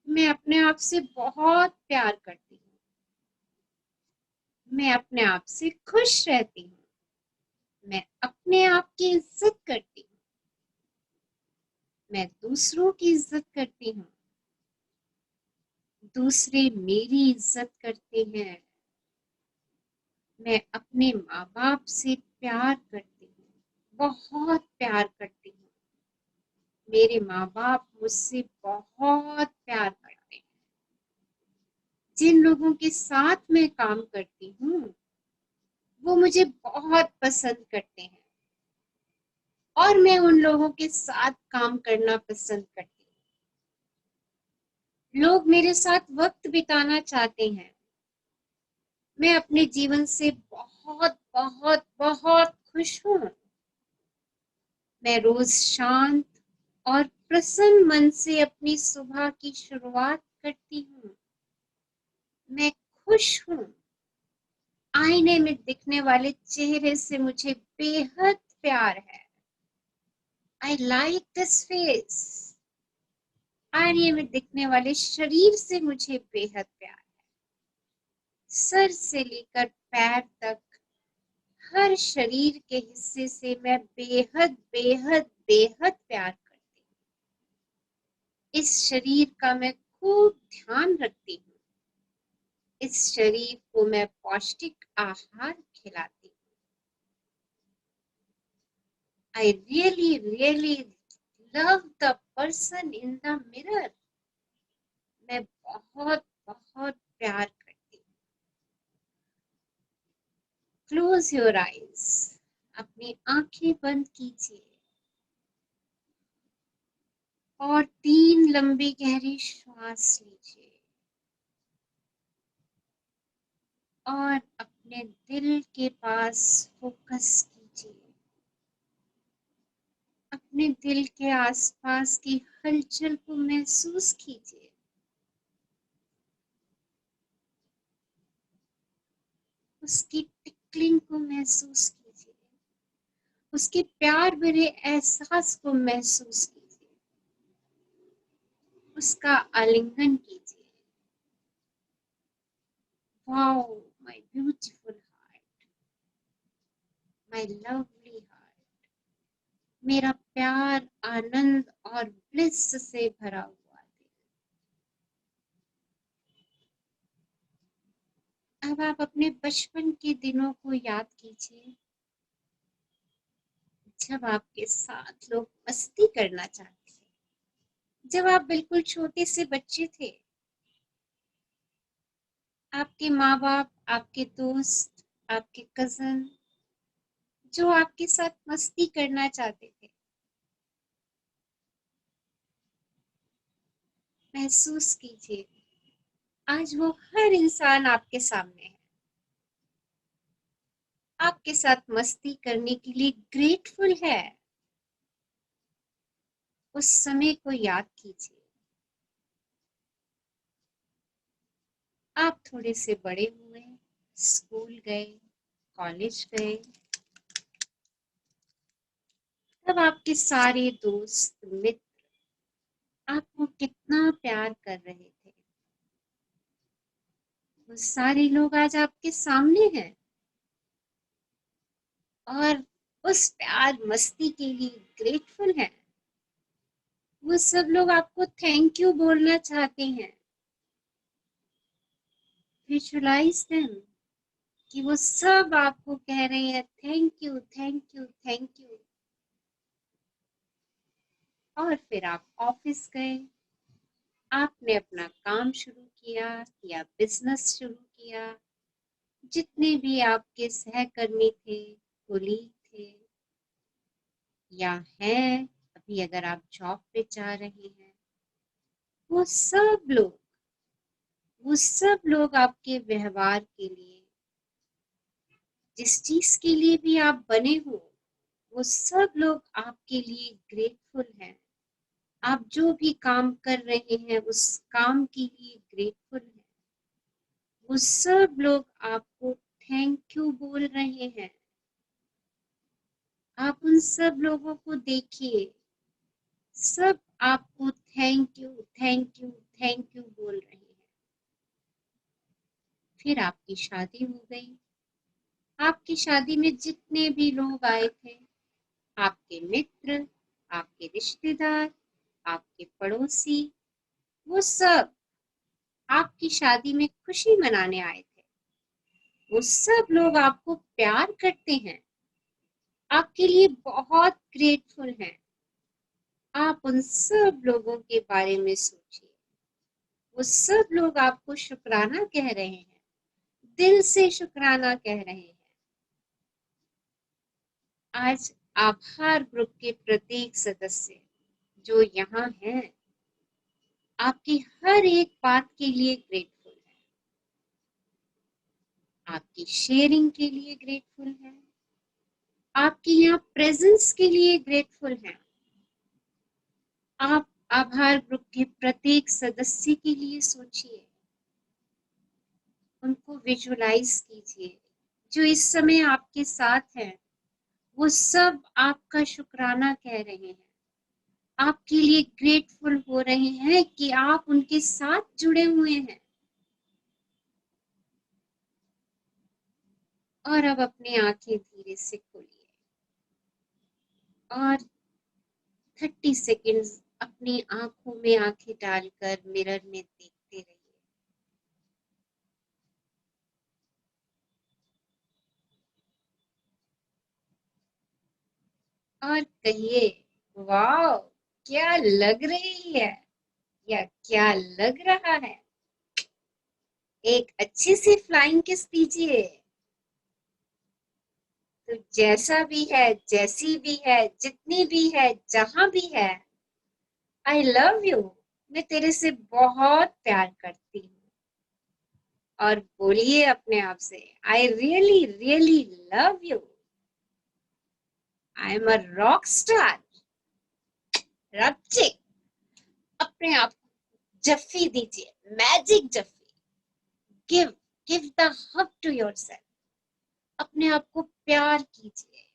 Speaker 1: मैं अपने आप से बहुत प्यार करती हूँ। मैं अपने आप से खुश रहती हूँ। मैं अपने आप की इज्जत करती हूँ। मैं दूसरों की इज्जत करती हूँ। दूसरे मेरी इज्जत करते हैं। मैं अपने माँ बाप से प्यार करती हूँ, बहुत प्यार करती हूँ। मेरे माँ बाप मुझसे बहुत प्यार करते हैं। जिन लोगों के साथ मैं काम करती हूँ वो मुझे बहुत पसंद करते हैं और मैं उन लोगों के साथ काम करना पसंद करती हूँ। लोग मेरे साथ वक्त बिताना चाहते हैं। मैं अपने जीवन से बहुत बहुत बहुत खुश हूँ। मैं रोज शांत और प्रसन्न मन से अपनी सुबह की शुरुआत करती हूँ। मैं खुश हूँ। आईने में दिखने वाले चेहरे से मुझे बेहद प्यार है। I like this face. आईने में दिखने वाले शरीर से मुझे बेहद प्यार है। सर से लेकर पैर तक हर शरीर के हिस्से से मैं बेहद बेहद बेहद प्यार करती हूँ। इस शरीर का मैं खूब ध्यान रखती हूँ। इस शरीर को मैं पौष्टिक आहार खिलाती हूँ। I really, really love the person in the mirror. मैं बहुत बहुत प्यार करती हूँ। Close your eyes. अपनी आंखें बंद कीजिए और 3 लंबी गहरी श्वास लीजिए और अपने दिल के पास फोकस कीजिए। अपने दिल के आसपास की हलचल को महसूस कीजिए। उसकी टिकलिंग को महसूस कीजिए। उसके प्यार भरे एहसास को महसूस कीजिए। उसका आलिंगन कीजिए। Wow my beautiful heart, my lovely heart. मेरा प्यार, आनंद और ब्लिस से भरा हुआ दिल। अब आप अपने बचपन के दिनों को याद कीजिए, जब आपके साथ लोग मस्ती करना चाहते थे, जब आप बिल्कुल छोटे से बच्चे थे। आपके माँ बाप, आपके दोस्त, आपके कजन जो आपके साथ मस्ती करना चाहते थे, महसूस कीजिए आज वो हर इंसान आपके सामने है, आपके साथ मस्ती करने के लिए ग्रेटफुल है। उस समय को याद कीजिए। आप थोड़े से बड़े हुए, स्कूल गए, कॉलेज गए, तब आपके सारे दोस्त मित्र आपको कितना प्यार कर रहे थे। वो सारे लोग आज आपके सामने हैं और उस प्यार मस्ती के लिए ग्रेटफुल हैं। वो सब लोग आपको थैंक यू बोलना चाहते हैं। विजुअलाइज देम कि वो सब आपको कह रहे हैं thank you, thank you, thank you. और फिर आप ऑफिस गए, आपने अपना काम शुरू किया या बिजनेस शुरू किया। जितने भी आपके सहकर्मी थे, कोलीग थे या हैं, अभी अगर आप जॉब पे जा रहे हैं, वो सब लोग आपके व्यवहार के लिए, जिस चीज के लिए भी आप बने हो, वो सब लोग आपके लिए ग्रेटफुल हैं। आप जो भी काम कर रहे हैं उस काम के लिए ग्रेटफुल हैं। वो सब लोग आपको थैंक यू बोल रहे हैं। आप उन सब लोगों को देखिए, सब आपको thank you, thank you, thank you बोल रहे हैं। फिर आपकी शादी हो गई। आपकी शादी में जितने भी लोग आए थे, आपके मित्र, आपके रिश्तेदार, आपके पड़ोसी, वो सब आपकी शादी में खुशी मनाने आए थे। वो सब लोग आपको प्यार करते हैं, आपके लिए बहुत ग्रेटफुल हैं। आप उन सब लोगों के बारे में सोचिए। वो सब लोग आपको शुक्राना कह रहे हैं, दिल से शुक्राना कह रहे हैं। आज आभार ग्रुप के प्रत्येक सदस्य जो यहाँ हैं, आपकी हर एक बात के लिए ग्रेटफुल है, आपकी शेयरिंग के लिए ग्रेटफुल है, आपकी यहाँ प्रेजेंस के लिए ग्रेटफुल है। आप आभार ग्रुप के प्रत्येक सदस्य के लिए सोचिए, उनको विजुअलाइज कीजिए। जो इस समय आपके साथ हैं, वो सब आपका शुक्राना कह रहे हैं, आपके लिए ग्रेटफुल हो रहे हैं कि आप उनके साथ जुड़े हुए हैं। और अब अपनी आंखें धीरे से खोलिए और 30 सेकेंड्स अपनी आंखों में आंखें डालकर मिरर में देखते रहिए। और कहिए, वाह, क्या लग रही है या क्या लग रहा है। एक अच्छी सी फ्लाइंग किस दीजिए। तो जैसा भी है, जैसी भी है, जितनी भी है, जहां भी है, आई लव यू, मैं तेरे से बहुत प्यार करती हूँ। और बोलिए अपने आप से, I really really love you, I am a rock star. Rock. अपने आप जफ्फी दीजिए, मैजिक जफ्फी। Give give the hug to yourself. अपने आप को प्यार कीजिए।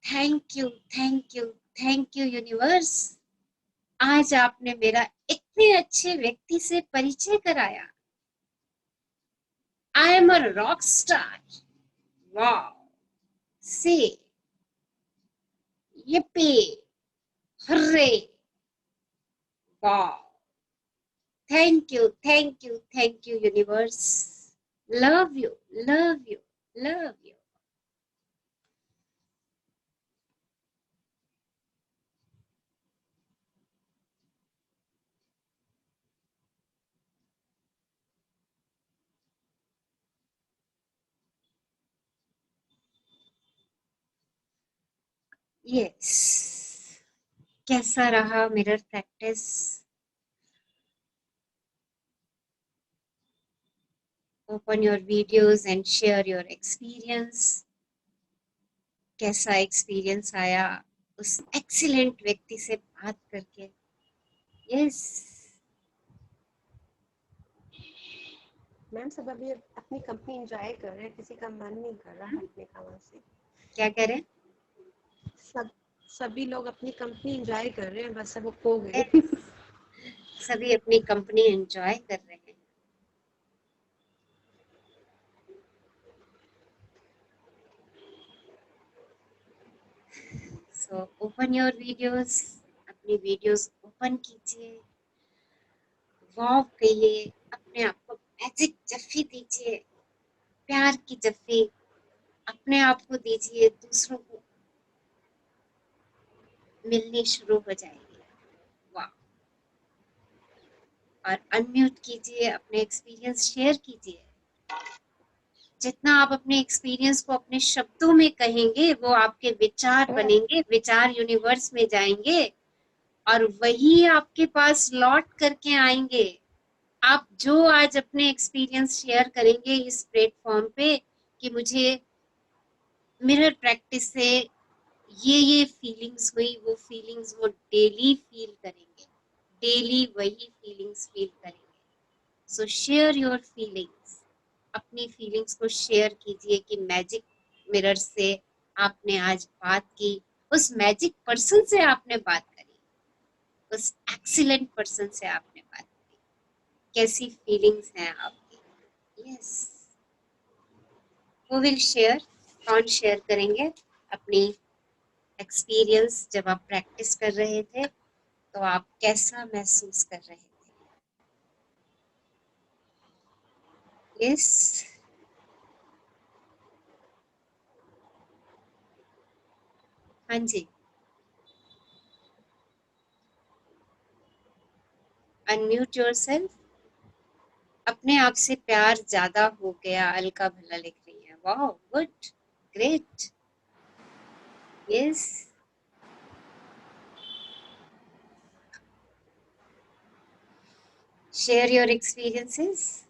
Speaker 1: Thank you, thank you, thank you universe. आज आपने मेरा इतने अच्छे व्यक्ति से परिचय कराया। I am a rock star. Wow. Say yippee, hooray, wow, Thank you, thank you, thank you, universe. Love you, love you, love you. Yes. कैसा रहा mirror practice? Open your videos and share your experience. कैसा experience आया उस excellent व्यक्ति से बात करके? Yes.
Speaker 4: Ma'am सब अभी अपनी कंपनी एंजॉय कर रहे हैं, किसी का मन नहीं कर रहा हटने का वहाँ से.
Speaker 1: क्या करें?
Speaker 4: सभी लोग अपनी कंपनी एंजॉय कर रहे हैं, बस सब वो खो गए.
Speaker 1: सभी अपनी कंपनी एंजॉय कर रहे हैं. So open your videos. अपनी वीडियोस ओपन कीजिए. वाव कहिए. अपने आप को मैजिक जफ्फी दीजिए. प्यार की जफ्फी अपने आप को दीजिए. दूसरों को मिलनी शुरू हो जाएगी. वाह. और अनम्यूट कीजिए. अपने एक्सपीरियंस शेयर कीजिए. जितना आप अपने एक्सपीरियंस को अपने शब्दों में कहेंगे वो आपके विचार बनेंगे. विचार यूनिवर्स में जाएंगे और वही आपके पास लौट करके आएंगे. आप जो आज अपने एक्सपीरियंस शेयर करेंगे इस प्लेटफॉर्म पे कि मुझे मिरर प्रैक्टिस से ये फीलिंग्स हुई, वो फीलिंग्स वो डेली फील करेंगे. डेली वही फीलिंग्स फील करेंगे. सो शेयर योर फीलिंग्स. अपनी फीलिंग्स को शेयर कीजिए कि मैजिक मिरर से आपने आज बात की. उस मैजिक पर्सन से आपने बात करी. उस एक्सीलेंट पर्सन से आपने बात की. कैसी फीलिंग्स हैं आपकी? यस. वो विल शेयर. कौन शेयर करेंगे अपनी एक्सपीरियंस? जब आप प्रैक्टिस कर रहे थे तो आप कैसा महसूस कर रहे थे? यस. हाँ जी. Unmute yourself. अपने आप से प्यार ज्यादा हो गया. अलका भल्ला लिख रही है. Wow, good, great. Yes. Share your experiences.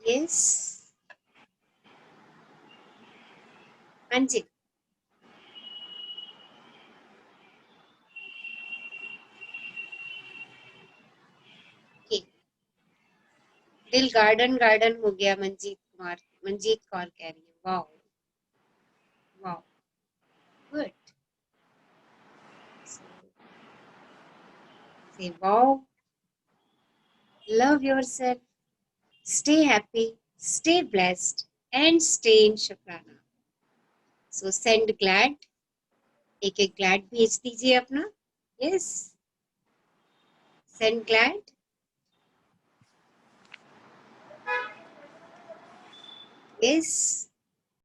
Speaker 1: Yes. हाँ जी. Okay. दिल गार्डन गार्डन हो गया. मंजीत कौर कह रही है. Wow, wow, good. Say wow. Love yourself. Stay happy. Stay blessed. And stay in Shukrana. So send glad. एक glad भेज दीजिए अपना. Yes. Send glad. Yes.